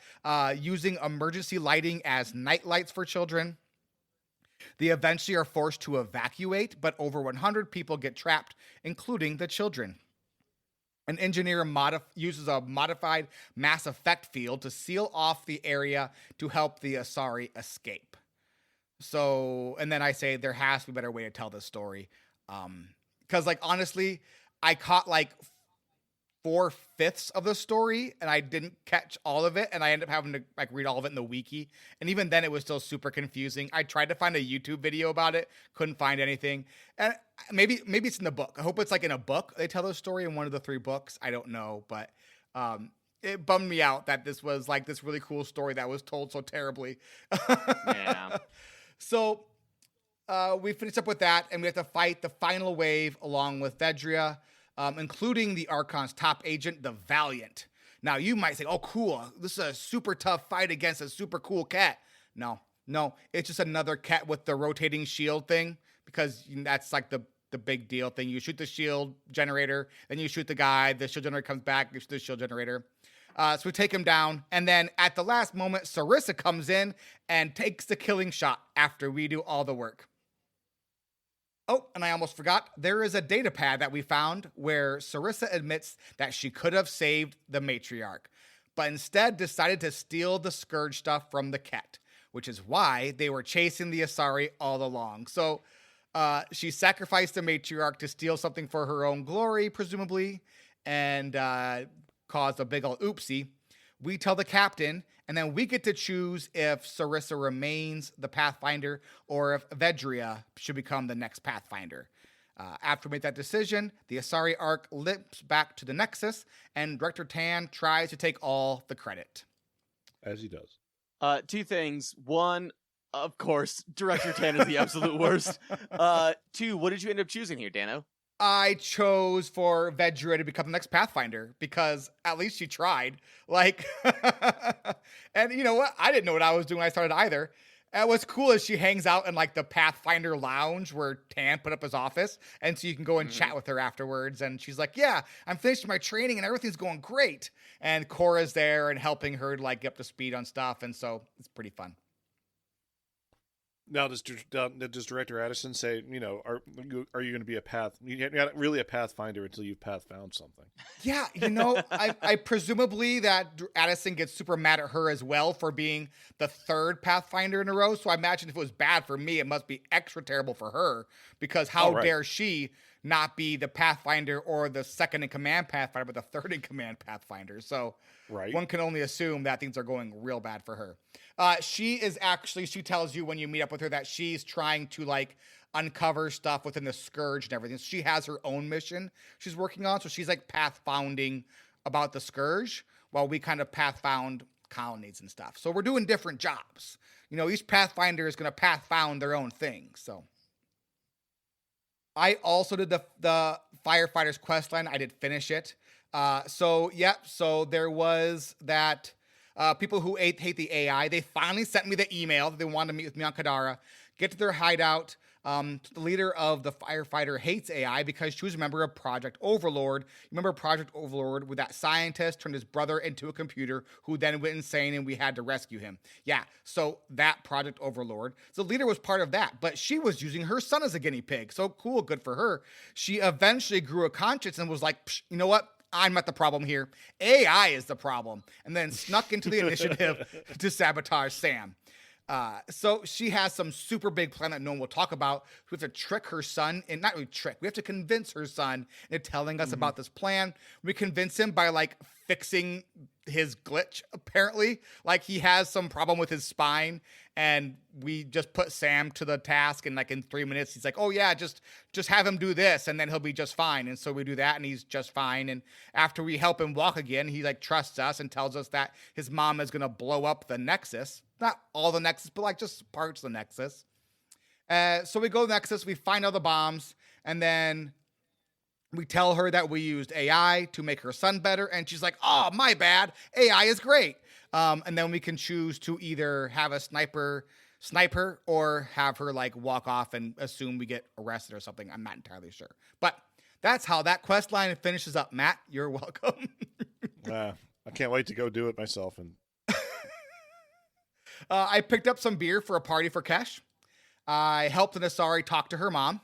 using emergency lighting as night lights for children. They eventually are forced to evacuate, but over 100 people get trapped, including the children. An engineer uses a modified mass effect field to seal off the area to help the Asari escape. So, and then I say there has to be a better way to tell this story. Because like, honestly, I caught like 4/5 of the story, and I didn't catch all of it, and I ended up having to like read all of it in the wiki, and even then it was still super confusing. I tried to find a YouTube video about it, couldn't find anything, and maybe it's in the book. I hope it's like in a book they tell the story in one of the 3 books. I don't know, but it bummed me out that this was like this really cool story that was told so terribly. Yeah. So we finished up with that, and we have to fight the final wave along with Vedria, including the Archon's top agent, the Valiant. Now, you might say, oh, cool, this is a super tough fight against a super cool Ket. No, it's just another Ket with the rotating shield thing, because that's like the big deal thing. You shoot the shield generator, then you shoot the guy, the shield generator comes back, you shoot the shield generator. So we take him down, and then at the last moment, Sarissa comes in and takes the killing shot after we do all the work. Oh, and I almost forgot, there is a datapad that we found where Sarissa admits that she could have saved the matriarch, but instead decided to steal the Scourge stuff from the Ket, which is why they were chasing the Asari all along. So she sacrificed the matriarch to steal something for her own glory, presumably, and caused a big ol' oopsie. We tell the captain, and then we get to choose if Sarissa remains the Pathfinder or if Vedria should become the next Pathfinder. After we make that decision, the Asari arc limps back to the Nexus, and Director Tan tries to take all the credit. As he does. 2 things. 1, of course, Director Tan is the absolute worst. 2, what did you end up choosing here, Dano? I chose for Vedria to become the next Pathfinder because at least she tried. Like, and you know what? I didn't know what I was doing when I started either. And what's cool is she hangs out in like the Pathfinder lounge where Tan put up his office. And so you can go and chat with her afterwards. And she's like, yeah, I'm finishing my training and everything's going great. And Cora's there and helping her like get up to speed on stuff. And so it's pretty fun. Now, does Director Addison say, you know, are you going to be you're not really a Pathfinder until you've found something? Yeah, you know, I presumably that Addison gets super mad at her as well for being the 3rd Pathfinder in a row. So I imagine if it was bad for me, it must be extra terrible for her, because how dare she not be the Pathfinder or the 2nd in command Pathfinder, but the 3rd in command Pathfinder. So one can only assume that things are going real bad for her. She tells you when you meet up with her that she's trying to like uncover stuff within the Scourge and everything. So she has her own mission she's working on. So she's like pathfounding about the Scourge while we kind of pathfound colonies and stuff. So we're doing different jobs. You know, each Pathfinder is going to pathfound their own thing. So. I also did the firefighters quest line. I did finish it. So there was that people who hate the AI. They finally sent me the email that they wanted to meet with me on Kadara. Get to their hideout. The leader of the firefighter hates AI because she was a member of Project Overlord. You remember Project Overlord, where that scientist turned his brother into a computer who then went insane and we had to rescue him. Yeah, so that Project Overlord. So the leader was part of that, but she was using her son as a guinea pig. So cool, good for her. She eventually grew a conscience and was like, you know what? I'm not the problem here. AI is the problem. And then snuck into the initiative to sabotage Sam. So she has some super big plan that no one will talk about. We have to trick her son, and not really trick. We have to convince her son into telling us about this plan. We convince him by like fixing his glitch. Apparently, like he has some problem with his spine, and we just put Sam to the task. And like in 3 minutes, he's like, "Oh yeah, just have him do this, and then he'll be just fine." And so we do that, and he's just fine. And after we help him walk again, he like trusts us and tells us that his mom is gonna blow up the Nexus. Not all the Nexus, but like just parts of the Nexus. So we go to the Nexus, we find all the bombs, and then we tell her that we used AI to make her son better. And she's like, "Oh, my bad. AI is great." And then we can choose to either have a sniper snipe her or have her like walk off and assume we get arrested or something. I'm not entirely sure. But that's how that quest line finishes up. Matt, you're welcome. I can't wait to go do it myself. And I picked up some beer for a party for Kesh. I helped an Asari talk to her mom.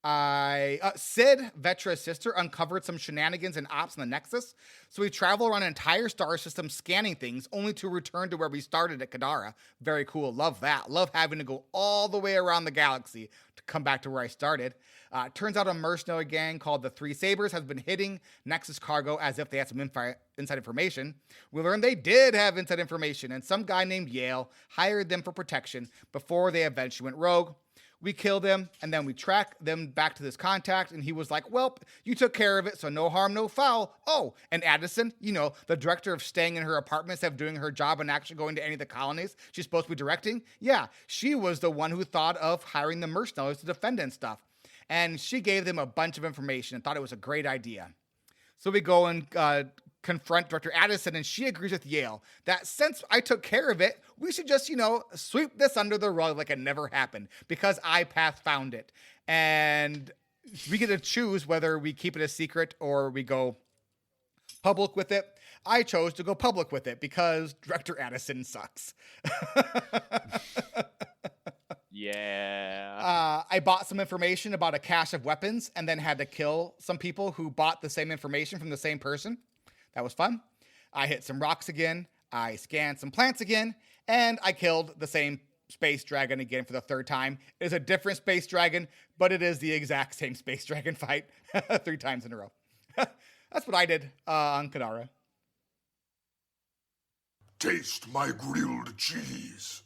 Sid, Vetra's sister, uncovered some shenanigans and ops in the Nexus. So we travel around an entire star system scanning things, only to return to where we started at Kadara. Very cool. Love that. Love having to go all the way around the galaxy to come back to where I started. Turns out a mercenary gang called the Three Sabers has been hitting Nexus cargo as if they had some inside information. We learned they did have inside information, and some guy named Yale hired them for protection before they eventually went rogue. We killed him, and then we tracked them back to this contact, and he was like, "Well, you took care of it, so no harm, no foul." Oh, and Addison, you know, the director of staying in her apartment instead of doing her job and actually going to any of the colonies she's supposed to be directing. Yeah, she was the one who thought of hiring the mercenaries to defend and stuff. And she gave them a bunch of information and thought it was a great idea. So we go and confront Director Addison, and she agrees with Yale that since I took care of it, we should just, sweep this under the rug like it never happened because iPath found it. And we get to choose whether we keep it a secret or we go public with it. I chose to go public with it because Director Addison sucks. Yeah. I bought some information about a cache of weapons and then had to kill some people who bought the same information from the same person. That was fun. I hit some rocks again. I scanned some plants again. And I killed the same space dragon again for the third time. It is a different space dragon, but it is the exact same space dragon fight 3 times in a row. That's what I did on Kadara. Taste my grilled cheese.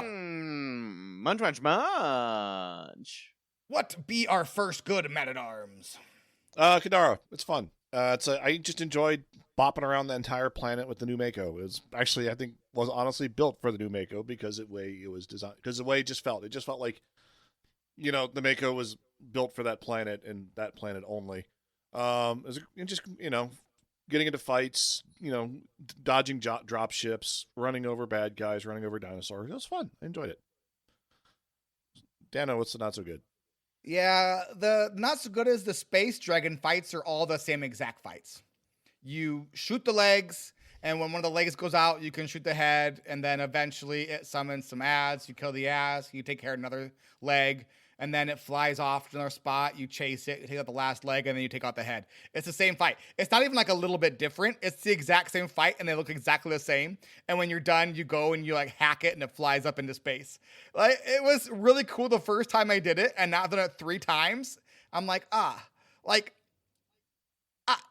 Munch, munch, munch. What be our first good man-at-arms? Kadara, it's fun. I just enjoyed bopping around the entire planet with the new Mako. It was actually, I think, was honestly built for the new Mako because the way it was designed, because the way it just felt like, the Mako was built for that planet and that planet only. It was just, getting into fights, dodging drop ships, running over bad guys, running over dinosaurs. It was fun. I enjoyed it. Dano, what's the not so good? Yeah, the not so good as the space dragon fights are all the same exact fights. You shoot the legs, and when one of the legs goes out, you can shoot the head, and then eventually it summons some ads. You kill the ass, you take care of another leg, and then it flies off to another spot. You chase it, you take out the last leg, and then you take out the head. It's the same fight. It's not even like a little bit different. It's the exact same fight, and they look exactly the same. And when you're done, you go and you like hack it, and it flies up into space. Like it was really cool the first time I did it, and now I've done it 3 times. I'm like,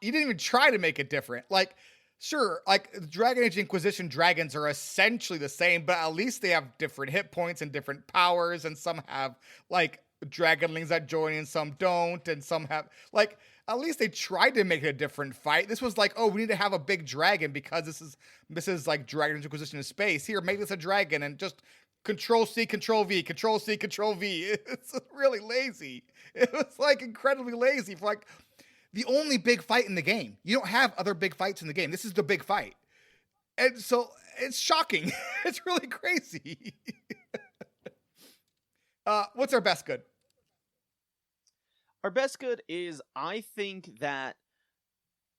you didn't even try to make it different. Like, sure, like Dragon Age Inquisition dragons are essentially the same, but at least they have different hit points and different powers, and some have like dragonlings that join and some don't, and some have like at least they tried to make it a different fight. This was like, oh, we need to have a big dragon because this is like Dragon Age Inquisition in space. Here, make this a dragon and just Control C, Control V, Control C, Control V. It's really lazy. It was like incredibly lazy for like the only big fight in the game. You don't have other big fights in the game. This is the big fight. And so it's shocking. It's really crazy. What's our best good? Our best good is, I think that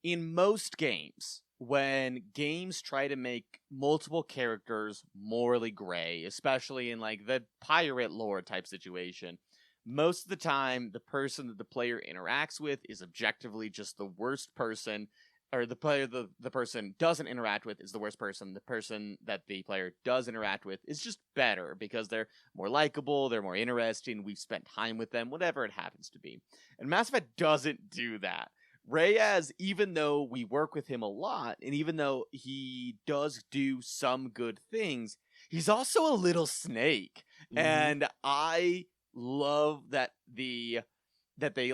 in most games, when games try to make multiple characters morally gray, especially in like the pirate lore type situation, most of the time the person that the player interacts with is objectively just the worst person, or the person doesn't interact with is the worst person. The person that the player does interact with is just better because they're more likable, they're more interesting, we've spent time with them, whatever it happens to be. And Mass Effect doesn't do that. Reyes, even though we work with him a lot, and even though he does do some good things, he's also a little snake. Mm-hmm. And I love that they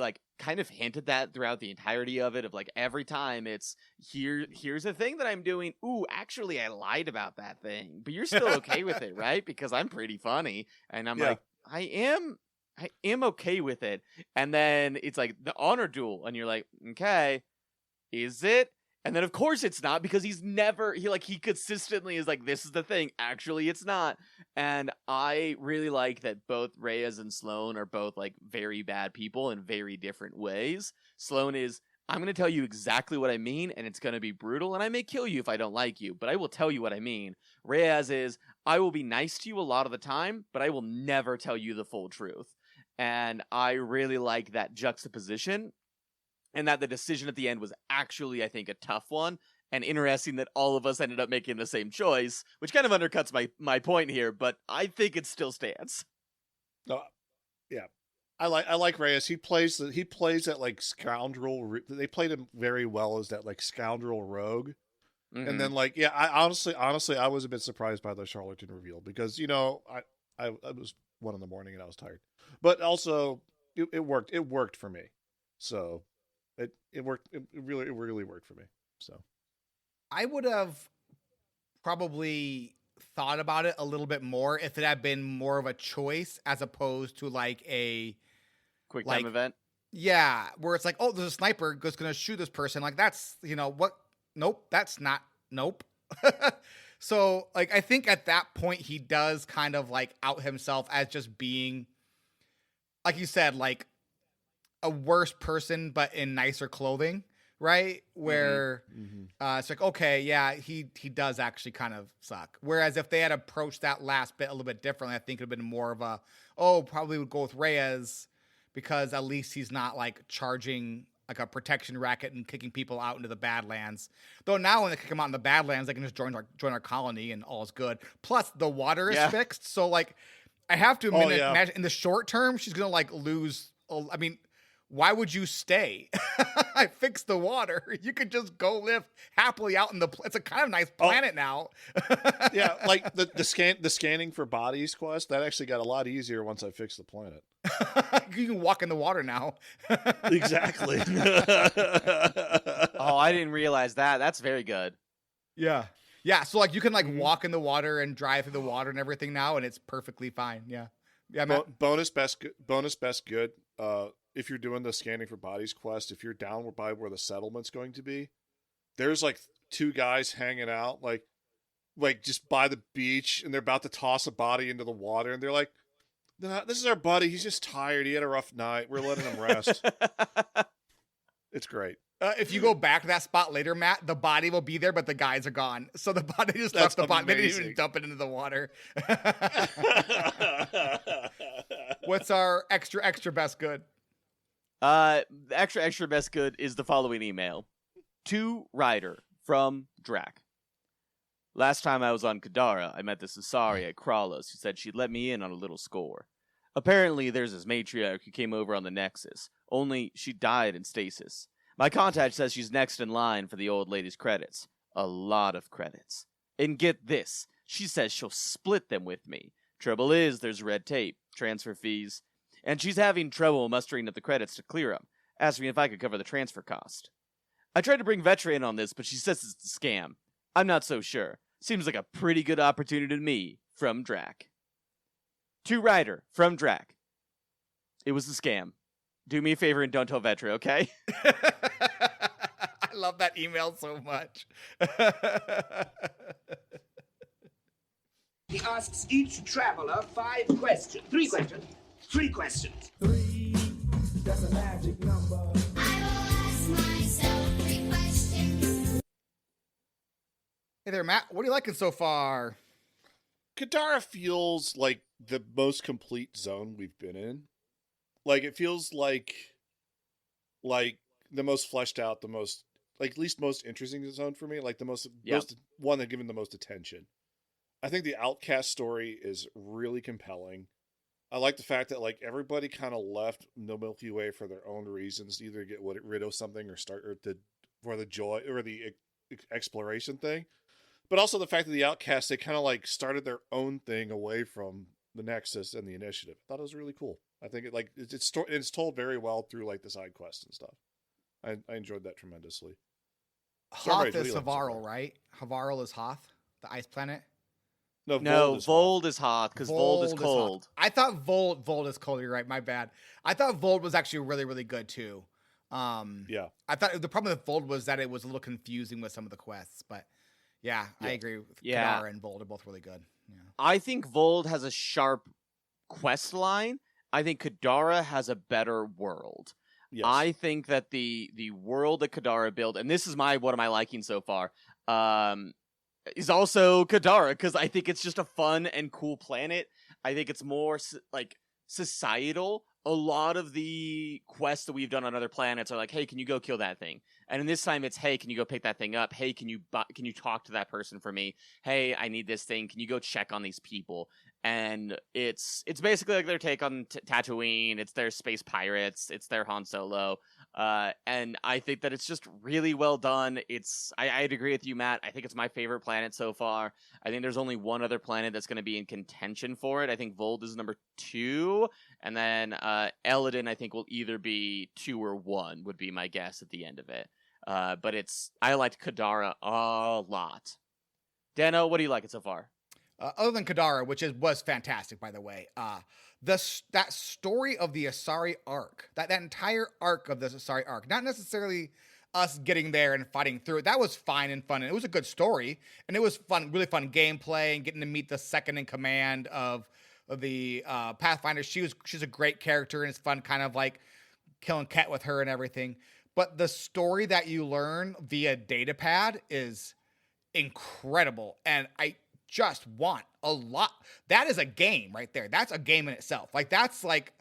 like kind of hinted that throughout the entirety of it, of like every time it's here's a thing that I'm doing. Ooh, actually I lied about that thing, but you're still okay with it, right? Because I'm pretty funny. And I'm like, I am okay with it. And then it's like the honor duel, and you're like, okay, is it? And then of course it's not, because he consistently is like, this is the thing. Actually, it's not. And I really like that both Reyes and Sloan are both like very bad people in very different ways. Sloan is, I'm going to tell you exactly what I mean, and it's going to be brutal, and I may kill you if I don't like you, but I will tell you what I mean. Reyes is, I will be nice to you a lot of the time, but I will never tell you the full truth. And I really like that juxtaposition, and that the decision at the end was actually, I think, a tough one, and interesting that all of us ended up making the same choice, which kind of undercuts my point here, but I think it still stands. Yeah. I like Reyes. He plays that like scoundrel. They played him very well as that like scoundrel rogue. Mm-hmm. And then like, yeah, I honestly I was a bit surprised by the Charlatan reveal, because, you know, I was 1 a.m. and I was tired, but also it worked. It worked for me. So it worked. It really worked for me. So I would have probably thought about it a little bit more if it had been more of a choice as opposed to like a quick time event. Yeah, where it's like, oh, there's a sniper that's going to shoot this person. Like, that's, you know, what? Nope, that's not. Nope. So, like, I think at that point he does kind of like out himself as just being, like you said, like a worse person, but in nicer clothing, right? Where it's like, okay, yeah, he does actually kind of suck. Whereas if they had approached that last bit a little bit differently, I think it would have been more of a, probably would go with Reyes, because at least he's not like charging like a protection racket and kicking people out into the Badlands. Though now when they kick them out in the Badlands, they can just join our colony and all is good. Plus the water is fixed. So like, I have to imagine in the short term, she's going to like lose. I mean, why would you stay? I fixed the water. You could just go live happily out in it's a kind of nice planet now. Yeah, like the scanning for bodies quest, that actually got a lot easier once I fixed the planet. You can walk in the water now. Exactly. Oh, I didn't realize that. That's very good. Yeah. Yeah, so like you can like walk in the water and drive through the water and everything now, and it's perfectly fine. Yeah. Yeah, Matt. Bonus best good. If you're doing the scanning for bodies quest, if you're down by where the settlement's going to be, there's like 2 guys hanging out, like just by the beach, and they're about to toss a body into the water, and they're like, "Nah, this is our buddy. He's just tired. He had a rough night. We're letting him rest." It's great. If you go back to that spot later, Matt, the body will be there, but the guys are gone. So the body just left the body. They didn't even dump it into the water. What's our extra best good? The extra best good is the following email. To Ryder from Drac. Last time I was on Kadara, I met this Asari at Krallos who said she'd let me in on a little score. Apparently, there's this matriarch who came over on the Nexus, only she died in stasis. My contact says she's next in line for the old lady's credits. A lot of credits. And get this, she says she'll split them with me. Trouble is, there's red tape, transfer fees, and she's having trouble mustering up the credits to clear them, asking if I could cover the transfer cost. I tried to bring Vetra in on this, but she says it's a scam. I'm not so sure. Seems like a pretty good opportunity to me, from Drac. To Ryder from Drac. It was a scam. Do me a favor and don't tell Vetra, okay? I love that email so much. He asks each traveler 5 questions. 3 questions. 3 questions. 3, that's a magic number. I will ask myself 3 questions. Hey there, Matt. What are you liking so far? Kadara feels like the most complete zone we've been in. Like, it feels like the most fleshed out, the most, like, at least most interesting zone for me. Like, the most one that given the most attention. I think the Outcast story is really compelling. I like the fact that, like, everybody kind of left the Milky Way for their own reasons, to either get rid of something or for the joy or the exploration thing. But also the fact that the Outcasts, they kind of like started their own thing away from the Nexus and the Initiative. I thought it was really cool. I think it's told very well through like the side quests and stuff. I enjoyed that tremendously. Hoth is Havarl, right? Havarl is Hoth, the ice planet. No, Vold is Hoth because Vold is cold. I thought Vold is cold. You're right. My bad. I thought Vold was actually really, really good too. Yeah. I thought the problem with Vold was that it was a little confusing with some of the quests, but yeah. I agree. Kadara and Vold are both really good. Yeah. I think Vold has a sharp quest line. I think Kadara has a better world. Yes. I think that the world that Kadara built, and this is what am I liking so far, is also Kadara, because I think it's just a fun and cool planet. I think it's more like societal. A lot of the quests that we've done on other planets are like, hey, can you go kill that thing? And in this time, it's, hey, can you go pick that thing up? Hey, can you talk to that person for me? Hey, I need this thing. Can you go check on these people? And it's basically like their take on Tatooine. It's their space pirates. It's their Han Solo. And I think that it's just really well done. I'd agree with you, Matt. I think it's my favorite planet so far. I think there's only one other planet that's going to be in contention for it. I think Vold is number 2. And then Elaaden, I think, will either be 2 or 1, would be my guess at the end of it. But I liked Kadara a lot. Dano, what do you like it so far? Other than Kadara, which was fantastic, by the way, that story of the Asari arc, that entire arc of the Asari arc, not necessarily us getting there and fighting through it, that was fine and fun, and it was a good story, and it was fun, really fun gameplay, and getting to meet the second in command of the Pathfinder. She's a great character, and it's fun, kind of like killing Ket with her and everything. But the story that you learn via Datapad is incredible, and I just want a lot. That is a game right there. That's a game in itself. Like that's like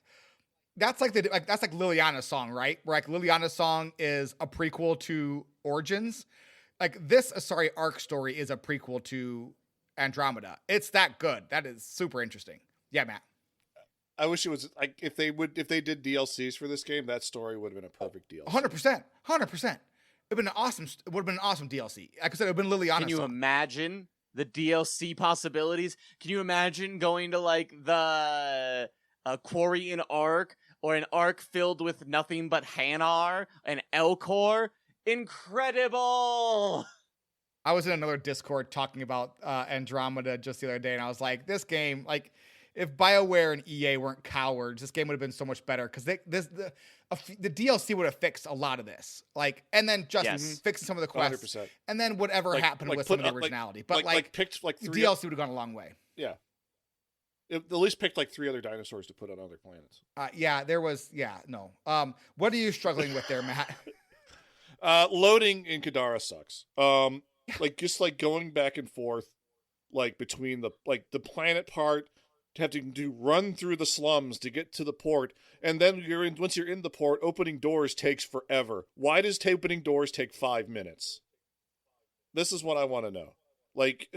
Liliana's song, right? Where like Liliana's song is a prequel to Origins. Like this Asari arc story is a prequel to Andromeda. It's that good. That is super interesting. Yeah, Matt. I wish it was like if they did DLCs for this game, that story would have been a perfect DLC. 100%. It would have been an awesome DLC. Like I said, it would have been Liliana's Can you song. imagine the DLC possibilities? Can you imagine going to like the Quarian arc, or an arc filled with nothing but Hanar and Elcor? Incredible! I was in another Discord talking about Andromeda just the other day, and I was like, this game, like, if BioWare and EA weren't cowards, this game would have been so much better, because the DLC would have fixed a lot of this. Like, and then just fixing some of the quests, 100%. And then whatever happened with some of the originality. But picked like 3 DLC would have gone a long way. Yeah. At least picked like 3 other dinosaurs to put on other planets. No. What are you struggling with there, Matt? Loading in Kadara sucks. Just going back and forth, like between the planet part, having to run through the slums to get to the port, and then once you're in the port, opening doors takes forever. Why does opening doors take 5 minutes? This is what I want to know. Like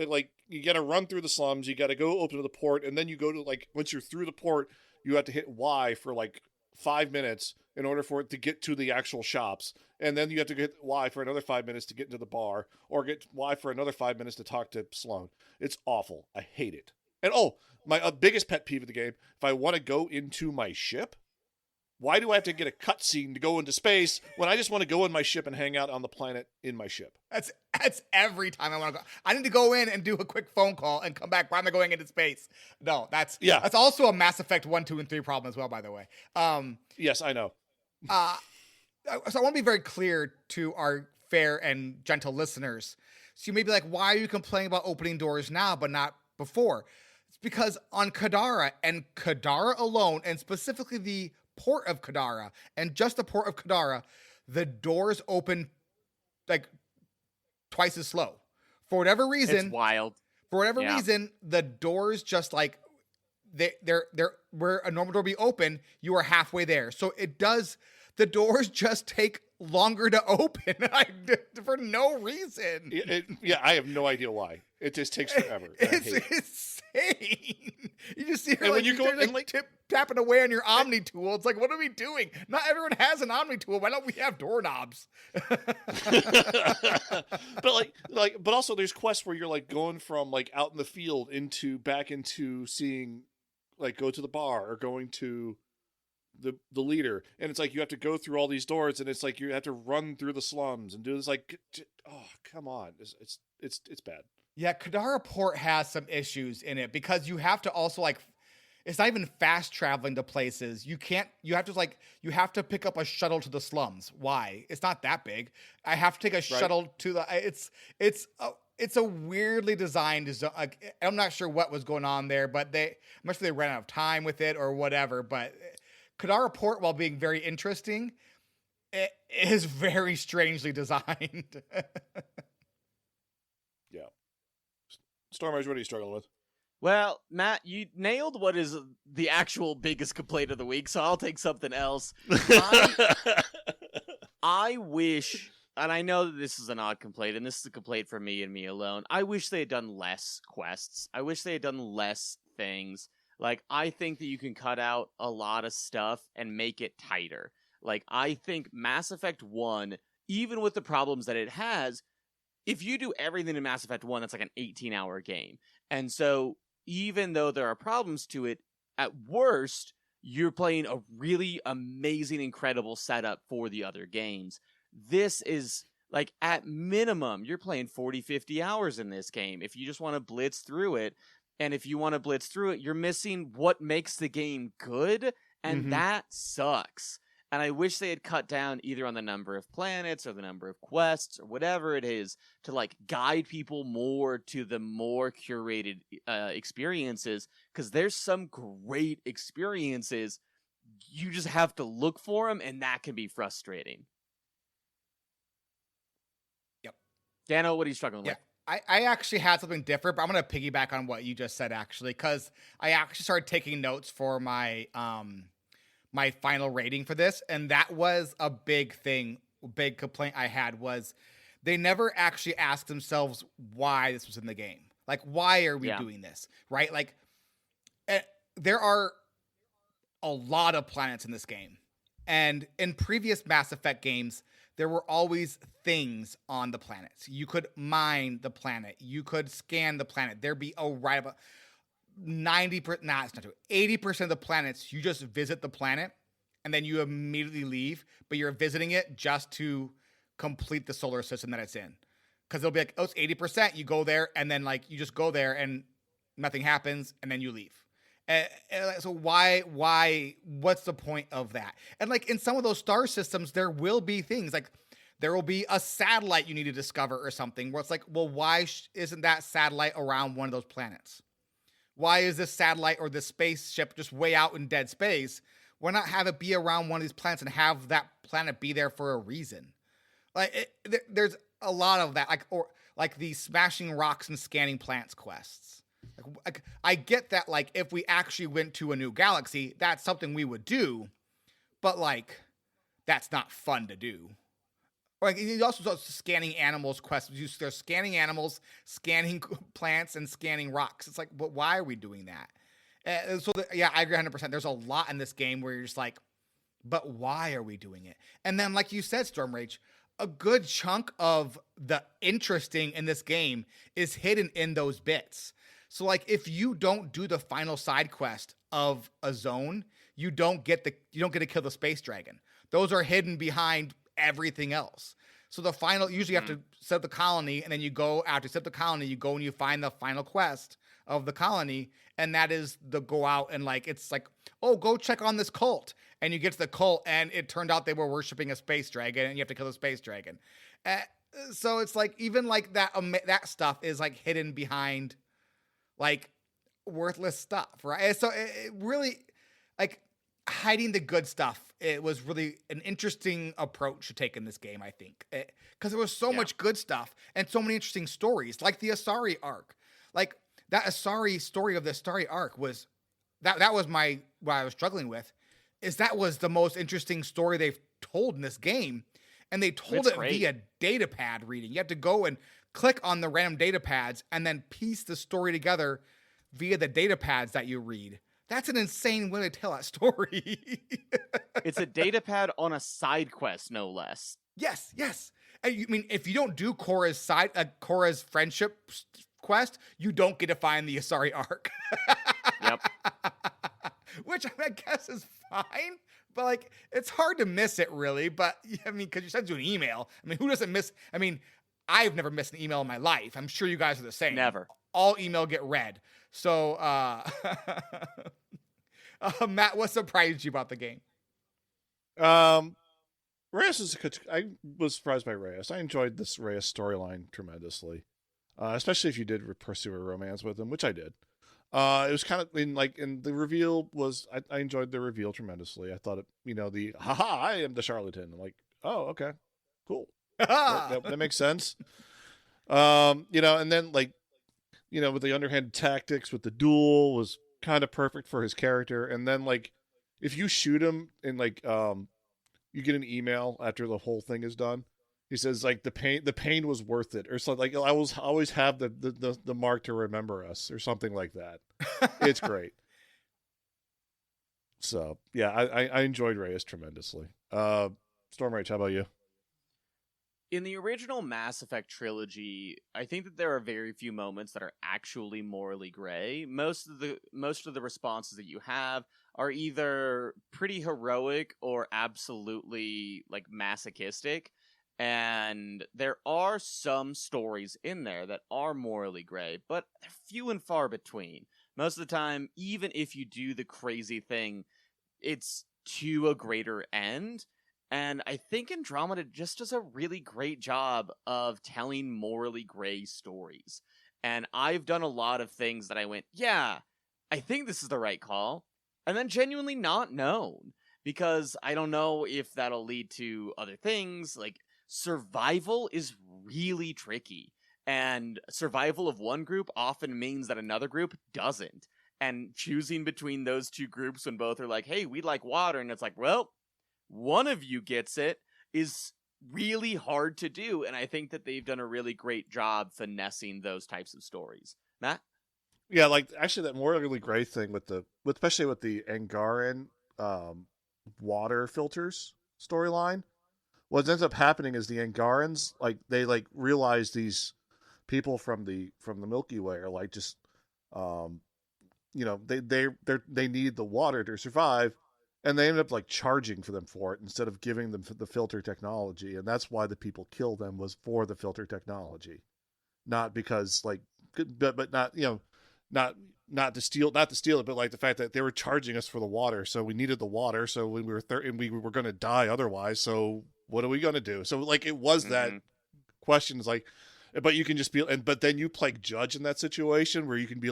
you got to run through the slums, you got to go open to the port, and then you go to once you're through the port, you have to hit Y for 5 minutes in order for it to get to the actual shops, and then you have to get Y for another 5 minutes to get into the bar, or get Y for another 5 minutes to talk to Sloan. It's awful. I hate it. And my biggest pet peeve of the game, if I want to go into my ship, Why do I have to get a cutscene to go into space when I just want to go in my ship and hang out on the planet in my ship? That's every time I want to go. I need to go in and do a quick phone call and come back. Why am I going into space? No, that's also a Mass Effect 1, 2, and 3 problem as well, by the way. Yes, I know. So I want to be very clear to our fair and gentle listeners. So you may be like, why are you complaining about opening doors now but not before? It's because on Kadara and Kadara alone, and specifically the port of Kadara and just the port of Kadara, the doors open like twice as slow. For whatever reason, It's wild. For whatever reason, the doors just like they're where a normal door be open, you are halfway there. So the doors just take longer to open for no reason. I have no idea why. It just takes forever. It's insane. You just see her and like, when you go and like tapping away on your Omni tool. It's like, what are we doing? Not everyone has an Omni tool. Why don't we have doorknobs? but also there's quests where you're like going from like out in the field back into seeing, like, go to the bar or going to the leader, and it's like you have to go through all these doors, and it's like you have to run through the slums and do this. Like, oh, come on, it's bad. Yeah, Kadara Port has some issues in it because you have to also like, it's not even fast traveling to places. You have to pick up a shuttle to the slums. Why? It's not that big. I have to take a shuttle to the. It's a weirdly designed zone. Like, I'm not sure what was going on there, but I'm not sure they ran out of time with it or whatever. But Kadara Port, while being very interesting, it is very strangely designed. Yeah. Stormers, what are you struggling with? Well, Matt, you nailed what is the actual biggest complaint of the week, so I'll take something else. I wish, and I know that this is an odd complaint, and this is a complaint for me and me alone, I wish they had done less quests. I wish they had done less things. Like, I think that you can cut out a lot of stuff and make it tighter. Like, I think Mass Effect 1, even with the problems that it has, if you do everything in Mass Effect 1, that's like an 18-hour game. And so, even though there are problems to it, at worst, you're playing a really amazing, incredible setup for the other games. This is, like, at minimum, you're playing 40, 50 hours in this game. If you just want to blitz through it, and if you want to blitz through it, you're missing what makes the game good, and that sucks. And I wish they had cut down either on the number of planets or the number of quests or whatever it is to like guide people more to the more curated experiences, because there's some great experiences. You just have to look for them, and that can be frustrating. Yep. Dano, what are you struggling with? I actually had something different, but I'm going to piggyback on what you just said, actually, because I actually started taking notes for my my final rating for this, and that was a big complaint I had, was they never actually asked themselves why this was in the game. Like, why are we doing this, right? Like, there are a lot of planets in this game, and in previous Mass Effect games, there were always things on the planets. You could mine the planet. You could scan the planet. There'd be a right about 90%, nah, it's not true. 80% of the planets, you just visit the planet and then you immediately leave, but you're visiting it just to complete the solar system that it's in. Because it'll be like, oh, it's 80%. You go there and then like you just go there and nothing happens and then you leave. So what's the point of that? And like in some of those star systems, there will be things like there will be a satellite you need to discover or something where it's like, well, why isn't that satellite around one of those planets? Why is this satellite or this spaceship just way out in dead space? Why not have it be around one of these planets and have that planet be there for a reason? Like there's a lot of that, like the smashing rocks and scanning plants quests. Like, I get that, like, if we actually went to a new galaxy, that's something we would do, but, like, that's not fun to do. Like, you also scanning animals quests. They're scanning animals, scanning plants, and scanning rocks. It's like, but why are we doing that? I agree 100%. There's a lot in this game where you're just like, but why are we doing it? And then, like you said, Storm Rage, a good chunk of the interesting in this game is hidden in those bits. So, like, if you don't do the final side quest of a zone, you don't get to kill the space dragon. Those are hidden behind everything else. So the final, usually you have to set up the colony, and then you go, after you set up the colony, you go and you find the final quest of the colony, and that is the go out and like, it's like, oh, go check on this cult. And you get to the cult, and it turned out they were worshiping a space dragon, and you have to kill the space dragon. So it's like, even like that stuff is like hidden behind like worthless stuff, right? So it really, like, hiding the good stuff, it was really an interesting approach to take in this game, I think, because there was so much good stuff and so many interesting stories, like the Asari arc. Like, that Asari story of the Asari arc was that was what I was struggling with, is that was the most interesting story they've told in this game, and they told it via data pad reading. You have to go and click on the random data pads and then piece the story together via the data pads that you read. That's an insane way to tell that story. It's a data pad on a side quest, no less. Yes. And you mean, if you don't do Korra's friendship quest, you don't get to find the Asari arc. Yep. Which I guess is fine, but like, it's hard to miss it, really. But I mean, because you send you an email. I mean, who doesn't miss? I mean, I've never missed an email in my life. I'm sure you guys are the same. Never. All email get read. So, Matt, what surprised you about the game? Reyes is I was surprised by Reyes. I enjoyed this Reyes storyline tremendously, especially if you did pursue a romance with him, which I did. It was kind of and the reveal was, I enjoyed the reveal tremendously. I thought the haha, I am the charlatan. I'm like, oh, okay, cool. that makes sense. And then with the underhanded tactics with the duel was kind of perfect for his character. And then if you shoot him and you get an email after the whole thing is done, he says the pain was worth it, or something. I always have the mark to remember us, or something like that. It's great. So yeah, I enjoyed Reyes tremendously. Stormrage, how about you? In the original Mass Effect trilogy, I think that there are very few moments that are actually morally gray. Most of the responses that you have are either pretty heroic or absolutely masochistic. And there are some stories in there that are morally gray, but they're few and far between. Most of the time, even if you do the crazy thing, it's to a greater end. And I think Andromeda just does a really great job of telling morally gray stories. And I've done a lot of things that I went, yeah, I think this is the right call, and then genuinely not known, because I don't know if that'll lead to other things. Survival is really tricky, and survival of one group often means that another group doesn't. And choosing between those two groups when both are like, hey, we'd like water, and it's like, well, one of you gets it, is really hard to do. And I think that they've done a really great job finessing those types of stories. Matt? Yeah, actually that morally gray thing especially with the Angaran water filters storyline. What ends up happening is the Angarans, they realize these people from the Milky Way are they need the water to survive, and they end up charging for them for it instead of giving them the filter technology. And that's why the people kill them, was for the filter technology, not because but not not to steal it, but the fact that they were charging us for the water, so we needed the water, so when we were and we were going to die otherwise, so what are we going to do? So it was that question is but you can just be, but then you play judge in that situation where you can be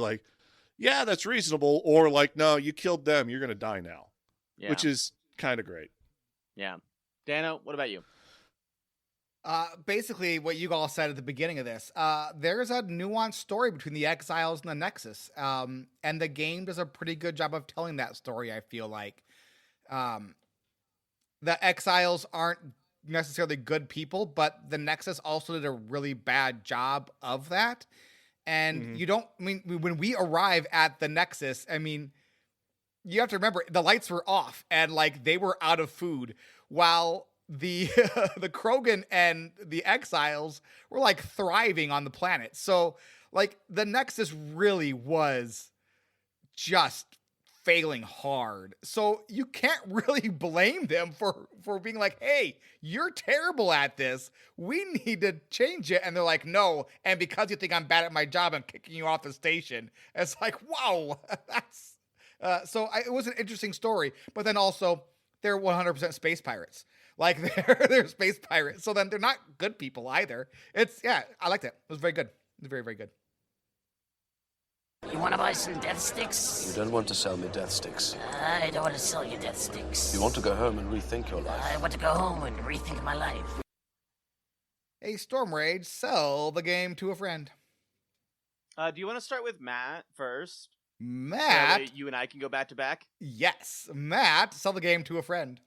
yeah, that's reasonable, or no, you killed them, you're going to die now. Yeah. Which is kind of great. Yeah. Dano, what about you? Basically what you all said at the beginning of this, there's a nuanced story between the Exiles and the Nexus. And the game does a pretty good job of telling that story, I feel like. The Exiles aren't necessarily good people, but the Nexus also did a really bad job of that. And when we arrive at the Nexus, you have to remember the lights were off and they were out of food, while the the Krogan and the Exiles were thriving on the planet. So the Nexus really was just failing hard. So you can't really blame them for being like, hey, you're terrible at this. We need to change it. And they're like, no. And because you think I'm bad at my job, I'm kicking you off the station. It's like, wow, that's it was an interesting story. But then also, they're 100% space pirates. Like they're space pirates. So then they're not good people either. I liked it. It was very good. It was very, very good. You want to buy some death sticks? You don't want to sell me death sticks. I don't want to sell you death sticks. You want to go home and rethink your life. I want to go home and rethink my life. Hey, Storm Rage, sell the game to a friend. Do you want to start with Matt first? Matt? That way you and I can go back to back? Yes. Matt, sell the game to a friend.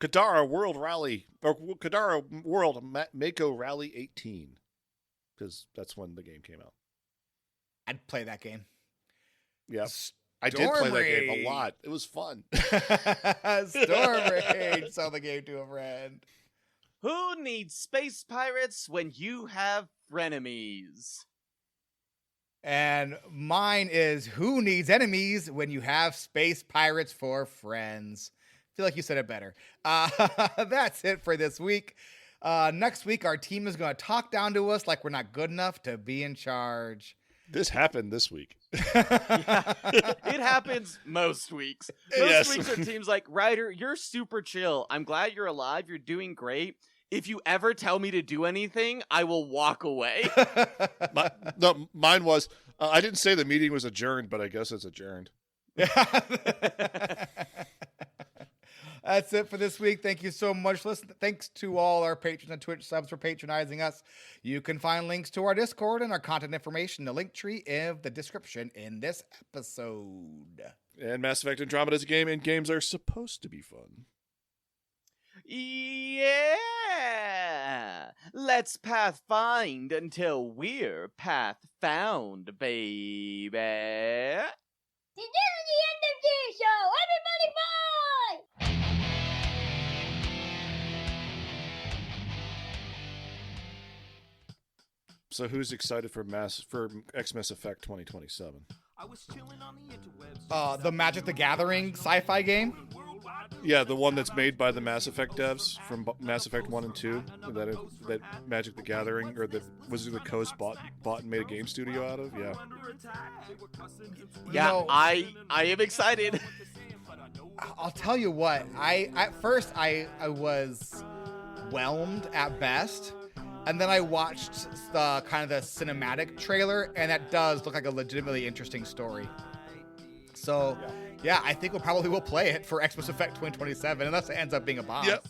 Kadara World Rally, or Kadara World Mako Rally 18. Because that's when the game came out. I'd play that game. Yeah. I did play that game a lot. It was fun. Storm Rage, sell the game to a friend. Who needs space pirates when you have frenemies? And mine is, who needs enemies when you have space pirates for friends? I feel like you said it better. That's it for this week. Next week, our team is going to talk down to us like we're not good enough to be in charge. This happened this week. Yeah, it happens most weeks. Most weeks our team's like, Ryder, you're super chill. I'm glad you're alive. You're doing great. If you ever tell me to do anything, I will walk away. Mine was, I didn't say the meeting was adjourned, but I guess it's adjourned. That's it for this week. Thank you so much for listening. Thanks to all our patrons and Twitch subs for patronizing us. You can find links to our Discord and our content information in the link tree in the description in this episode. And Mass Effect Andromeda is a game, and games are supposed to be fun. Yeah! Let's pathfind until we're pathfound, baby. This is the end of the show. Everybody bye! So who's excited for X-Mass Effect 2027? The Magic the Gathering sci-fi game? Yeah, the one that's made by the Mass Effect devs from Mass Effect 1 and 2. That Magic the Gathering, or the Wizard of the Coast bought and made a game studio out of. Yeah. Yeah, I am excited. I'll tell you what. At first I was whelmed at best. And then I watched the kind of the cinematic trailer, and that does look like a legitimately interesting story. So, yeah, I think we will play it for Xmas Effect 2027, unless it ends up being a bomb. Yep.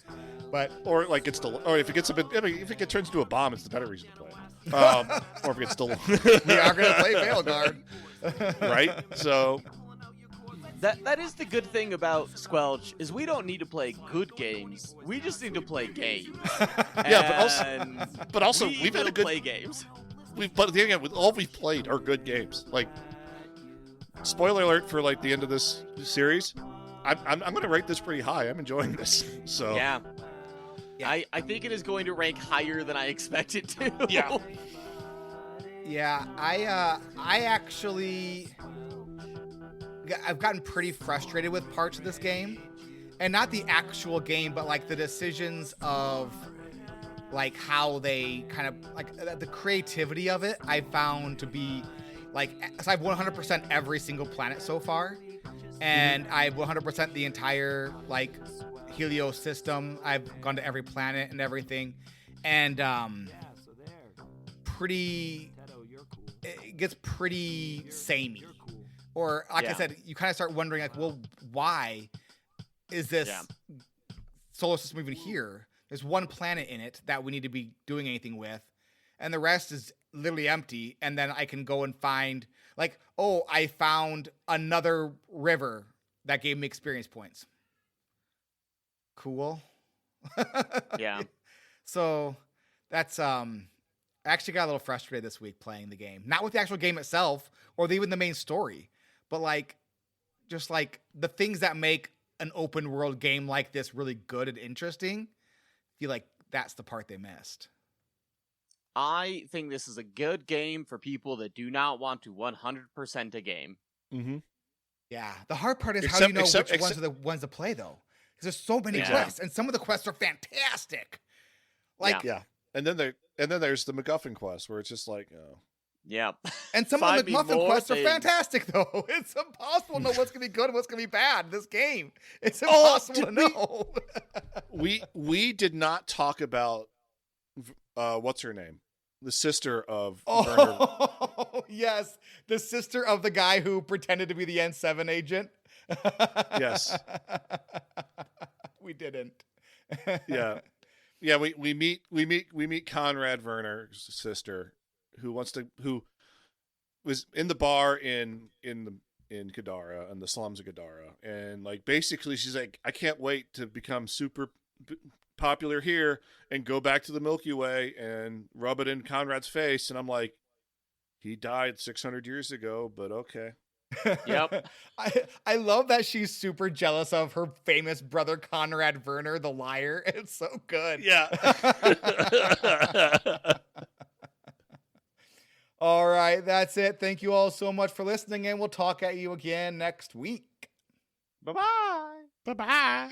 But or like if it gets if it turns into a bomb, it's the better reason to play it. Or if it gets stolen. We are going to play Veilguard. Right? So that is the good thing about Squelch, is we don't need to play good games. We just need to play games. Yeah, but also we've had a good play games. But again, with all we've played are good games. Like, spoiler alert for like the end of this series. I'm going to rate this pretty high. I'm enjoying this. So yeah. I think it is going to rank higher than I expect it to. Yeah. Yeah, I actually, I've gotten pretty frustrated with parts of this game, and not the actual game, but like the decisions of like how they kind of like the creativity of it. I found to be like, so I've 100% every single planet so far, and I've 100% the entire like Helios system. I've gone to every planet and everything, and it gets pretty samey. Or, like I said, you kind of start wondering, like, well, why is this solar system even here? There's one planet in it that we need to be doing anything with, and the rest is literally empty. And then I can go and find, like, oh, I found another river that gave me experience points. Cool. Yeah. So that's I actually got a little frustrated this week playing the game. Not with the actual game itself or even the main story, but like just like the things that make an open world game like this really good and interesting. I feel like that's the part they missed. I think this is a good game for people that do not want to 100% a game. Mm-hmm. Yeah, the hard part is how Except- you know except- which ones except- are the ones to play, though. Because there's so many Yeah. quests, and some of the quests are fantastic. Like, Yeah, and then there's the MacGuffin quest where it's just like, oh. Yeah. and some Find of the me McMuffin more quests are things. fantastic, though. It's impossible to know what's going to be good and what's going to be bad in this game. It's Oh, impossible to did know. We did not talk about what's her name, the sister of Werner. Oh, yes, the sister of the guy who pretended to be the N7 agent. Yes. We didn't. Yeah. Yeah, we meet Conrad Werner's sister, who was in the bar in Kadara, in the slums of Kadara, and like basically she's like, I can't wait to become super popular here and go back to the Milky Way and rub it in Conrad's face, and I'm like, he died 600 years ago, but okay. Yep. I love that she's super jealous of her famous brother Conrad Werner, the liar. It's so good. Yeah. All right, that's it. Thank you all so much for listening, and we'll talk at you again next week. Bye-bye. Bye-bye.